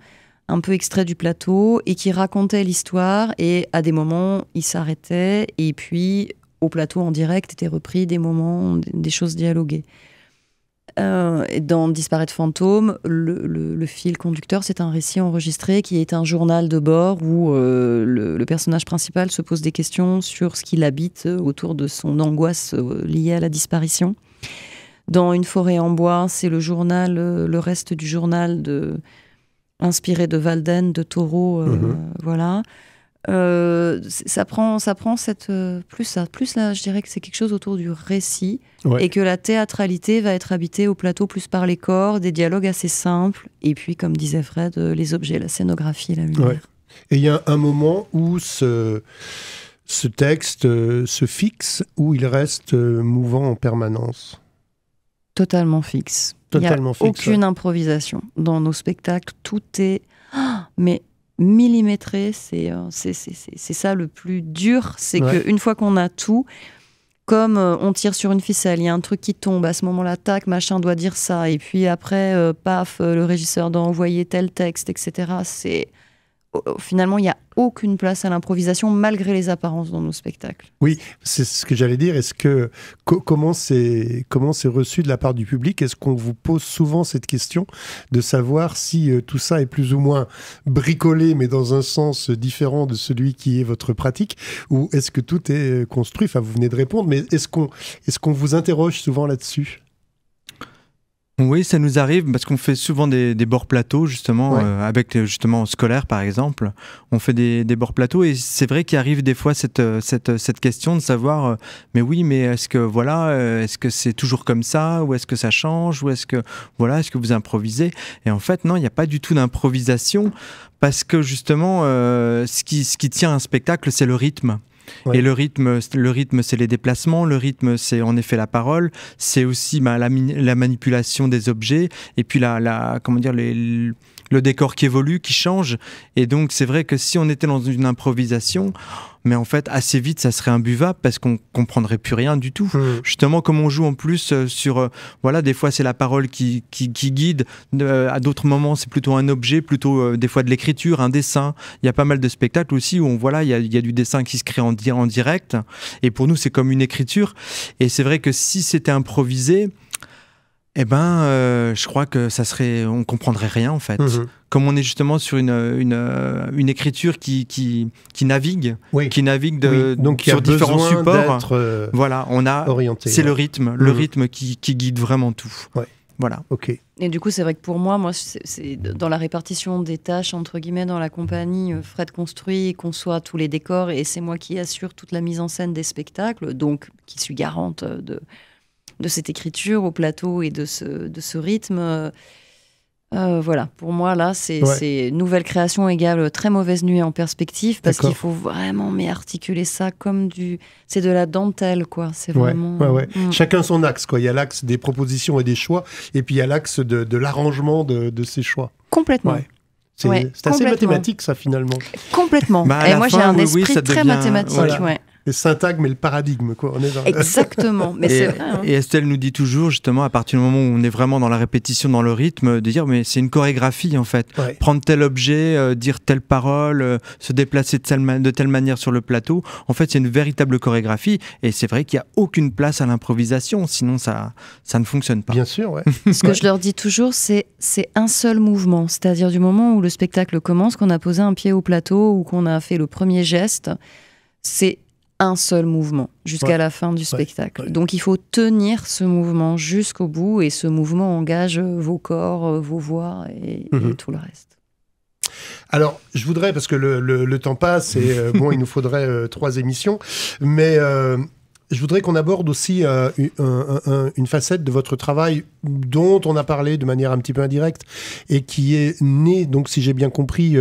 un peu extrait du plateau, et qui racontait l'histoire, et à des moments, il s'arrêtait, et puis au plateau en direct étaient repris des moments, des choses dialoguées. Dans Disparaître fantôme, le fil conducteur, c'est un récit enregistré qui est un journal de bord où le personnage principal se pose des questions sur ce qu'il habite autour de son angoisse liée à la disparition. Dans Une forêt en bois, c'est le journal, le reste du journal inspiré de Walden, de Thoreau, voilà. Ça prend cette plus là, je dirais que c'est quelque chose autour du récit, et que la théâtralité va être habitée au plateau plus par les corps, des dialogues assez simples, et puis comme disait Fred, les objets, la scénographie, la lumière. Ouais. Et il y a un moment où ce texte se fixe, où il reste mouvant en permanence. Totalement fixe. Il n'y a aucune improvisation dans nos spectacles. Tout est mais millimétré, c'est ça le plus dur, c'est qu'une fois qu'on a tout, comme on tire sur une ficelle, il y a un truc qui tombe, à ce moment-là, tac, machin doit dire ça, et puis après, paf, le régisseur doit envoyer tel texte, etc. Finalement, il n'y a aucune place à l'improvisation malgré les apparences dans nos spectacles. Oui, c'est ce que j'allais dire. Est-ce que comment c'est reçu de la part du public? Est-ce qu'on vous pose souvent cette question de savoir si tout ça est plus ou moins bricolé, mais dans un sens différent de celui qui est votre pratique, ou est-ce que tout est construit? Enfin, vous venez de répondre, mais est-ce qu'on vous interroge souvent là-dessus? Oui, ça nous arrive parce qu'on fait souvent des bords plateaux, justement, avec justement scolaire par exemple. On fait des bords plateaux et c'est vrai qu'il arrive des fois cette question de savoir, mais oui, mais est-ce que c'est toujours comme ça, ou est-ce que ça change, ou est-ce que vous improvisez? Et en fait, non, il n'y a pas du tout d'improvisation parce que justement, ce qui tient un spectacle, c'est le rythme. Ouais. Et le rythme, c'est les déplacements, le rythme, c'est en effet la parole, c'est aussi la manipulation des objets, et puis le décor qui évolue, qui change. Et donc, c'est vrai que si on était dans une improvisation, mais en fait, assez vite, ça serait imbuvable parce qu'on comprendrait plus rien du tout. Justement, comme on joue en plus sur... des fois, c'est la parole qui guide. À d'autres moments, c'est plutôt un objet, plutôt des fois de l'écriture, un dessin. Il y a pas mal de spectacles aussi où il y a du dessin qui se crée en direct. Et pour nous, c'est comme une écriture. Et c'est vrai que si c'était improvisé... je crois que on comprendrait rien en fait. Comme on est justement sur une écriture qui navigue, donc sur différents supports. Orienté. C'est le rythme qui guide vraiment tout. Ouais. Voilà. Ok. Et du coup, c'est vrai que pour moi, c'est dans la répartition des tâches entre guillemets dans la compagnie, Fred construit, conçoit tous les décors et c'est moi qui assure toute la mise en scène des spectacles, donc qui suis garante de cette écriture au plateau et de ce rythme. Pour moi, là, c'est nouvelle création égale très mauvaise nuit en perspective, parce qu'il faut vraiment articuler ça comme c'est de la dentelle, quoi. C'est vraiment... Chacun son axe, quoi. Il y a l'axe des propositions et des choix, et puis il y a l'axe de l'arrangement de ces choix. Complètement. Ouais. C'est assez mathématique, ça, finalement. Complètement. Et moi, j'ai un esprit très mathématique. Voilà. Le syntagme et le paradigme, quoi. On est dans... Exactement. Mais c'est vrai, hein. Et Estelle nous dit toujours, justement, à partir du moment où on est vraiment dans la répétition, dans le rythme, de dire, mais c'est une chorégraphie, en fait. Ouais. Prendre tel objet, dire telle parole, se déplacer de telle manière sur le plateau. En fait, c'est une véritable chorégraphie. Et c'est vrai qu'il n'y a aucune place à l'improvisation. Sinon, ça ne fonctionne pas. Bien sûr, ouais. Ce que je leur dis toujours, c'est un seul mouvement. C'est-à-dire du moment où le spectacle commence, qu'on a posé un pied au plateau ou qu'on a fait le premier geste, c'est un seul mouvement jusqu'à la fin du spectacle. Ouais. Donc il faut tenir ce mouvement jusqu'au bout et ce mouvement engage vos corps, vos voix et tout le reste. Alors, je voudrais, parce que le temps passe et il nous faudrait 3 émissions, mais je voudrais qu'on aborde aussi une facette de votre travail dont on a parlé de manière un petit peu indirecte et qui est née, donc si j'ai bien compris,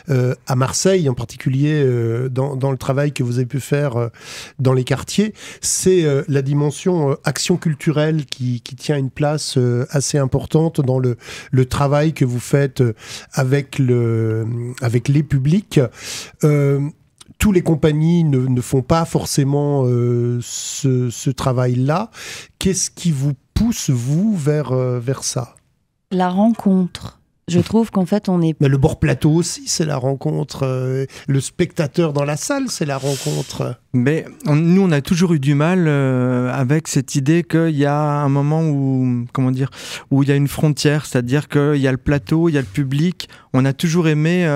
à Marseille en particulier, dans le travail que vous avez pu faire dans les quartiers. C'est la dimension action culturelle qui tient une place assez importante dans le travail que vous faites avec les publics. Tous les compagnies ne font pas forcément ce travail-là. Qu'est-ce qui vous pousse, vous, vers ça? La rencontre. Je trouve qu'en fait, on est... Mais le bord plateau aussi, c'est la rencontre. Le spectateur dans la salle, c'est la rencontre. Mais nous, on a toujours eu du mal avec cette idée qu'il y a un moment où il y a une frontière, c'est-à-dire qu'il y a le plateau, il y a le public. On a toujours aimé,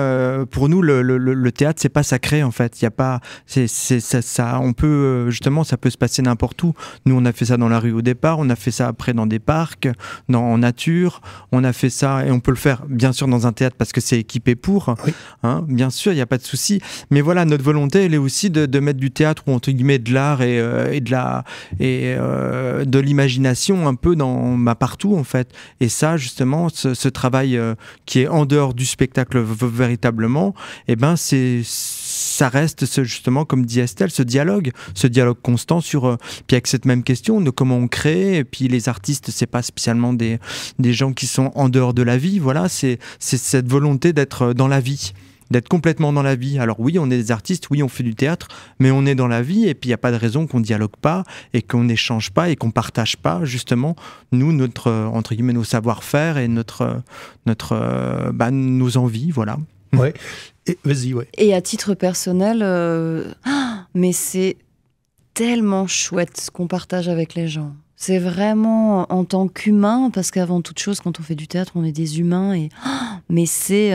pour nous, le théâtre, c'est pas sacré en fait. Il y a pas, ça, on peut justement, ça peut se passer n'importe où. Nous, on a fait ça dans la rue au départ, on a fait ça après dans des parcs, en nature. On a fait ça et on peut le faire bien sûr dans un théâtre parce que c'est équipé pour. Oui. Hein, bien sûr, il y a pas de souci. Mais voilà, notre volonté, elle est aussi de mettre du théâtre ou entre guillemets de l'art et de l'imagination un peu partout en fait. Et ça justement, ce travail qui est en dehors du spectacle véritablement, ça reste justement, comme dit Estelle, ce dialogue constant puis avec cette même question de comment on crée. Et puis les artistes, c'est pas spécialement des gens qui sont en dehors de la vie. Voilà, c'est cette volonté d'être dans la vie. d'être complètement dans la vie. Alors oui, on est des artistes, oui, on fait du théâtre, mais on est dans la vie et puis il n'y a pas de raison qu'on dialogue pas et qu'on n'échange pas et qu'on partage pas justement notre entre guillemets nos savoir-faire et nos envies, voilà. Ouais. Et vas-y, ouais. Et à titre personnel, mais c'est tellement chouette ce qu'on partage avec les gens. C'est vraiment en tant qu'humain, parce qu'avant toute chose, quand on fait du théâtre, on est des humains. Mais c'est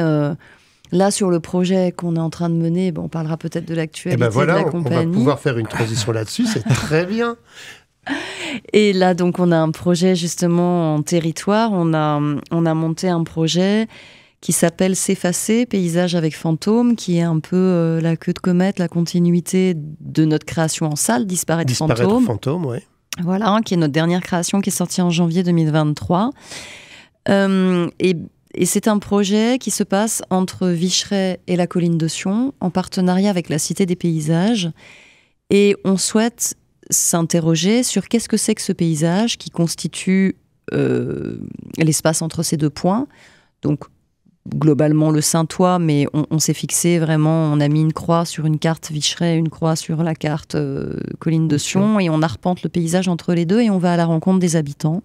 là sur le projet qu'on est en train de mener. On parlera peut-être de l'actualité de la compagnie. On va pouvoir faire une transition là-dessus. C'est très bien. Et là, donc, on a un projet justement en territoire. On a monté un projet qui s'appelle S'effacer, paysage avec fantômes, qui est un peu la queue de comète, la continuité de notre création en salle, Disparaître fantôme. Ouais. Voilà, qui est notre dernière création qui est sortie en janvier 2023. Et c'est un projet qui se passe entre Vicheret et la colline de Sion, en partenariat avec la Cité des Paysages. Et on souhaite s'interroger sur qu'est-ce que c'est que ce paysage qui constitue l'espace entre ces deux points. Donc, globalement le Saintois, mais on s'est fixé vraiment, on a mis une croix sur une carte Vicheret, une croix sur la carte colline de Sion, et on arpente le paysage entre les deux et on va à la rencontre des habitants,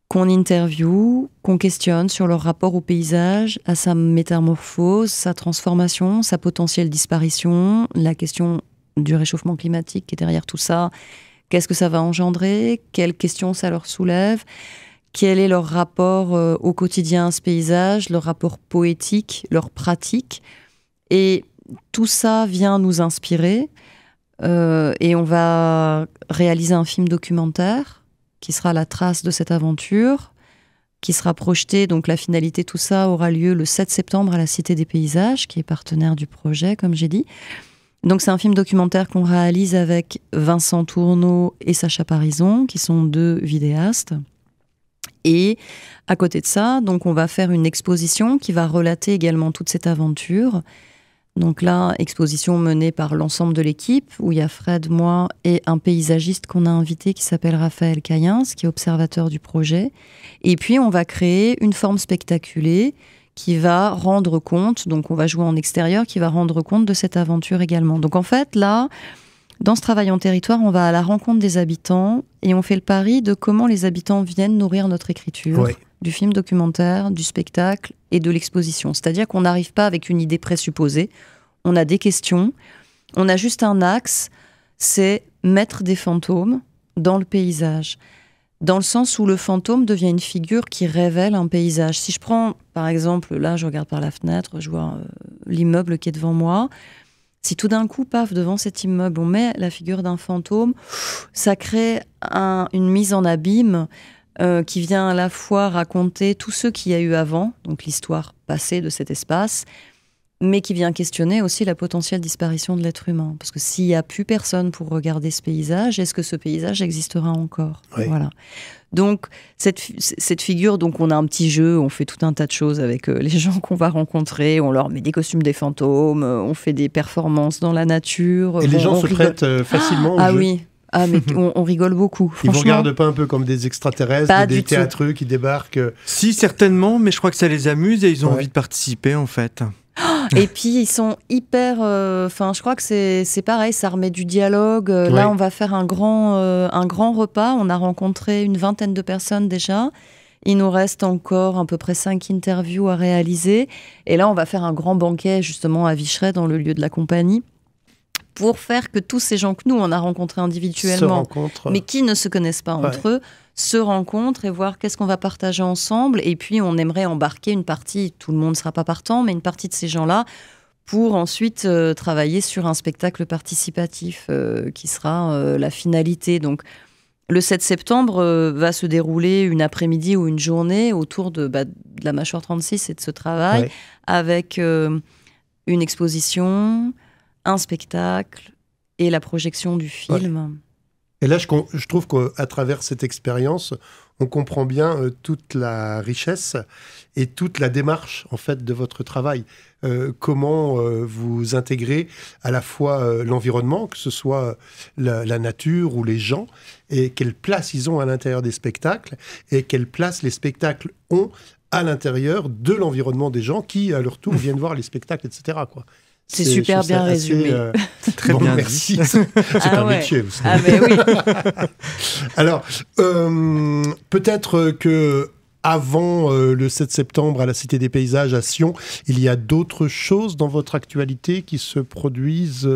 qu'on interviewe, qu'on questionne sur leur rapport au paysage, à sa métamorphose, sa transformation, sa potentielle disparition, la question du réchauffement climatique qui est derrière tout ça, qu'est-ce que ça va engendrer, quelles questions ça leur soulève, quel est leur rapport au quotidien à ce paysage, leur rapport poétique, leur pratique. Et tout ça vient nous inspirer. Et on va réaliser un film documentaire qui sera la trace de cette aventure, qui sera projeté. Donc la finalité, tout ça aura lieu le 7 septembre à la Cité des Paysages, qui est partenaire du projet, comme j'ai dit. Donc c'est un film documentaire qu'on réalise avec Vincent Tourneau et Sacha Parison, qui sont deux vidéastes. Et à côté de ça, donc on va faire une exposition qui va relater également toute cette aventure. Donc là, exposition menée par l'ensemble de l'équipe, où il y a Fred, moi et un paysagiste qu'on a invité qui s'appelle Raphaël Caïens, qui est observateur du projet. Et puis on va créer une forme spectaculée qui va rendre compte, donc on va jouer en extérieur, qui va rendre compte de cette aventure également. Donc en fait, là, dans ce travail en territoire, on va à la rencontre des habitants et on fait le pari de comment les habitants viennent nourrir notre écriture, du film documentaire, du spectacle et de l'exposition. C'est-à-dire qu'on n'arrive pas avec une idée présupposée, on a des questions, on a juste un axe, c'est mettre des fantômes dans le paysage. Dans le sens où le fantôme devient une figure qui révèle un paysage. Si je prends, par exemple, là, je regarde par la fenêtre, je vois l'immeuble qui est devant moi. Si tout d'un coup, paf, devant cet immeuble, on met la figure d'un fantôme, ça crée une mise en abîme qui vient à la fois raconter tout ce qu'il y a eu avant, donc l'histoire passée de cet espace, mais qui vient questionner aussi la potentielle disparition de l'être humain. Parce que s'il n'y a plus personne pour regarder ce paysage, est-ce que ce paysage existera encore ? Voilà. Donc, cette figure, donc on a un petit jeu, on fait tout un tas de choses avec les gens qu'on va rencontrer, on leur met des costumes des fantômes, on fait des performances dans la nature. Et les gens se prêtent facilement au jeu. Oui. Ah, mais on rigole beaucoup. Ils vous regardent pas un peu comme des extraterrestres, des théâtreux qui débarquent Si, certainement, mais je crois que ça les amuse et ils ont envie de participer, en fait. Et puis ils sont hyper... je crois que c'est pareil, ça remet du dialogue. Là, on va faire un grand repas. On a rencontré une vingtaine de personnes déjà. Il nous reste encore à peu près 5 interviews à réaliser. Et là, on va faire un grand banquet justement à Vicheret, dans le lieu de la compagnie, pour faire que tous ces gens que nous, on a rencontrés individuellement, mais qui ne se connaissent pas entre eux, se rencontrent et voir qu'est-ce qu'on va partager ensemble. Et puis, on aimerait embarquer une partie, tout le monde ne sera pas partant, mais une partie de ces gens-là, pour ensuite travailler sur un spectacle participatif qui sera la finalité. Donc, le 7 septembre va se dérouler une après-midi ou une journée autour de la Mâchoire 36 et de ce travail, avec une exposition, un spectacle et la projection du film. Et là, je trouve qu'à travers cette expérience, on comprend bien toute la richesse et toute la démarche en fait de votre travail. Comment vous intégrez à la fois l'environnement, que ce soit la nature ou les gens, et quelle place ils ont à l'intérieur des spectacles, et quelle place les spectacles ont à l'intérieur de l'environnement des gens qui, à leur tour, viennent voir les spectacles, etc., quoi. C'est super bien résumé. Très bien merci. C'est un métier. Vous savez. Ah, mais oui. Alors, peut-être que avant le 7 septembre à la Cité des Paysages à Sion, il y a d'autres choses dans votre actualité qui se produisent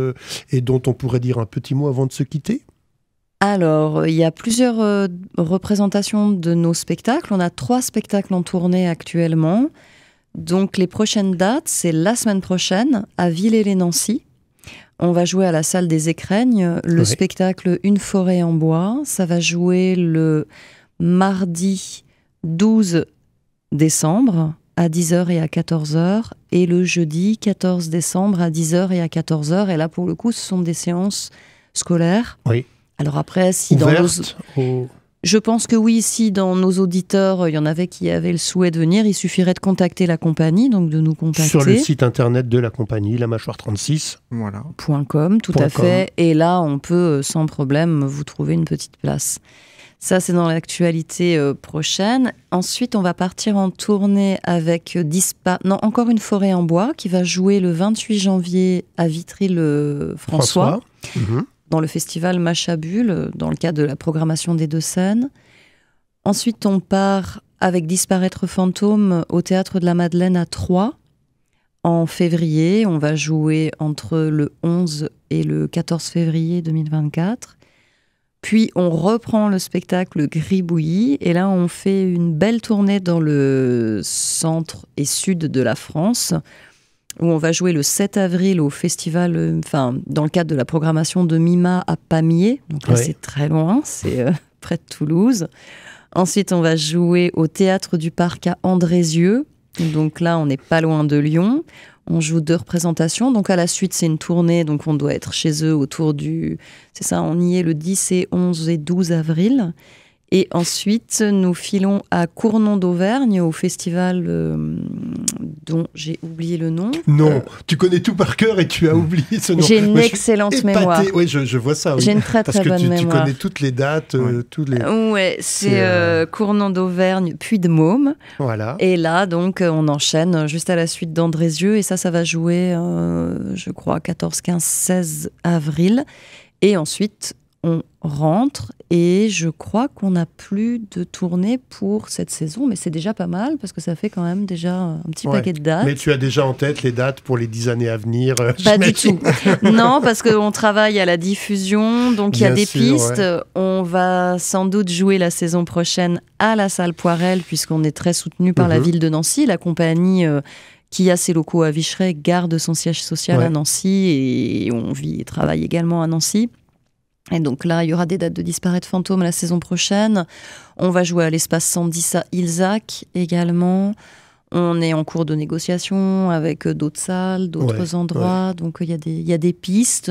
et dont on pourrait dire un petit mot avant de se quitter ? Alors, il y a plusieurs représentations de nos spectacles. On a 3 spectacles en tournée actuellement. Donc, les prochaines dates, c'est la semaine prochaine à Villers-lès-Nancy. On va jouer à la salle des Écrennes le spectacle Une forêt en bois. Ça va jouer le mardi 12 décembre à 10h et à 14h et le jeudi 14 décembre à 10h et à 14h. Et là, pour le coup, ce sont des séances scolaires. Oui. Alors après, si ouverte je pense que oui, si dans nos auditeurs, il y en avait qui avaient le souhait de venir, il suffirait de contacter la compagnie, donc de nous contacter. Sur le site internet de la compagnie, la mâchoire 36. Voilà. .com, tout à fait. Et là, on peut sans problème vous trouver une petite place. Ça, c'est dans l'actualité prochaine. Ensuite, on va partir en tournée avec encore une forêt en bois qui va jouer le 28 janvier à Vitry-le-François. Dans le festival Machabule, dans le cadre de la programmation des 2 scènes. Ensuite, on part avec Disparaître fantôme au Théâtre de la Madeleine à Troyes. En février, on va jouer entre le 11 et le 14 février 2024. Puis, on reprend le spectacle Gribouillis. Et là, on fait une belle tournée dans le centre et sud de la France, où on va jouer le 7 avril au festival, dans le cadre de la programmation de Mima à Pamiers. Donc là, c'est très loin, c'est près de Toulouse. Ensuite, on va jouer au Théâtre du Parc à Andrézieux. Donc là, on n'est pas loin de Lyon. On joue 2 représentations. Donc à la suite, c'est une tournée. Donc on doit être chez eux autour du... C'est ça, on y est le 10 et 11 et 12 avril. Et ensuite, nous filons à Cournon d'Auvergne, au festival dont j'ai oublié le nom. Non, tu connais tout par cœur et tu as oublié ce nom. J'ai une excellente mémoire. Oui, je vois ça. Oui. J'ai une très très bonne mémoire. Parce que tu connais toutes les dates. Ouais, c'est Cournon d'Auvergne, puis de Môme. Voilà. Et là, donc, on enchaîne juste à la suite d'Andrézieux. Et ça va jouer, je crois, 14, 15, 16 avril. Et ensuite... on rentre et je crois qu'on n'a plus de tournée pour cette saison, mais c'est déjà pas mal parce que ça fait quand même déjà un petit paquet de dates. Mais tu as déjà en tête les dates pour les 10 années à venir Pas du tout. Non, parce qu'on travaille à la diffusion, donc il y a des pistes. Ouais. On va sans doute jouer la saison prochaine à la salle Poirel puisqu'on est très soutenu par la ville de Nancy. La compagnie... qui a ses locaux à Vicherey garde son siège social à Nancy et on vit et travaille également à Nancy. Et donc là, il y aura des dates de Disparaître fantôme la saison prochaine. On va jouer à l'espace 110 à Ilzac également. On est en cours de négociation avec d'autres salles, d'autres endroits. Donc il y a des pistes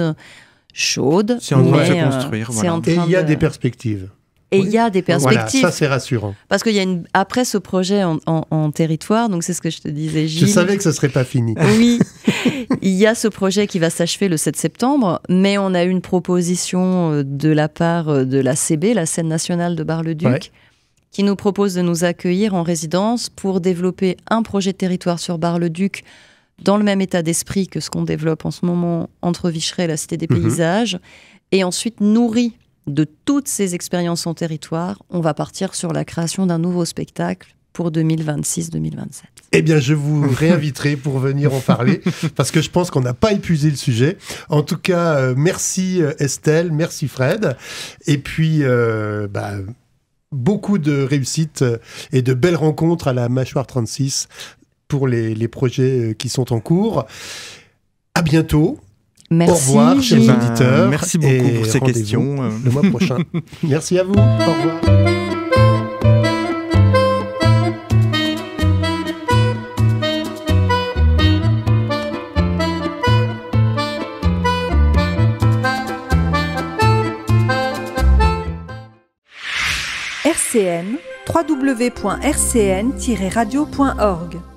chaudes. C'est en train de se construire. Voilà. Et il y a des perspectives. Et il y a des perspectives. Voilà, ça c'est rassurant. Parce qu'il y a après ce projet en territoire, donc c'est ce que je te disais, Gilles. Je savais que ce ne serait pas fini. Oui, il y a ce projet qui va s'achever le 7 septembre, mais on a eu une proposition de la part de la CB, la Scène nationale de Bar-le-Duc, qui nous propose de nous accueillir en résidence pour développer un projet de territoire sur Bar-le-Duc dans le même état d'esprit que ce qu'on développe en ce moment entre Vicherey et la Cité des Paysages, et ensuite nourri de toutes ces expériences en territoire, on va partir sur la création d'un nouveau spectacle pour 2026-2027. Eh bien, je vous réinviterai pour venir en parler, parce que je pense qu'on n'a pas épuisé le sujet. En tout cas, merci Estelle, merci Fred. Et puis, beaucoup de réussite et de belles rencontres à la Mâchoire 36 pour les projets qui sont en cours. À bientôt. Merci, au revoir, chers auditeurs. Merci beaucoup pour ces questions. Le mois prochain. Merci à vous. Au revoir. RCN, www.rcn-radio.org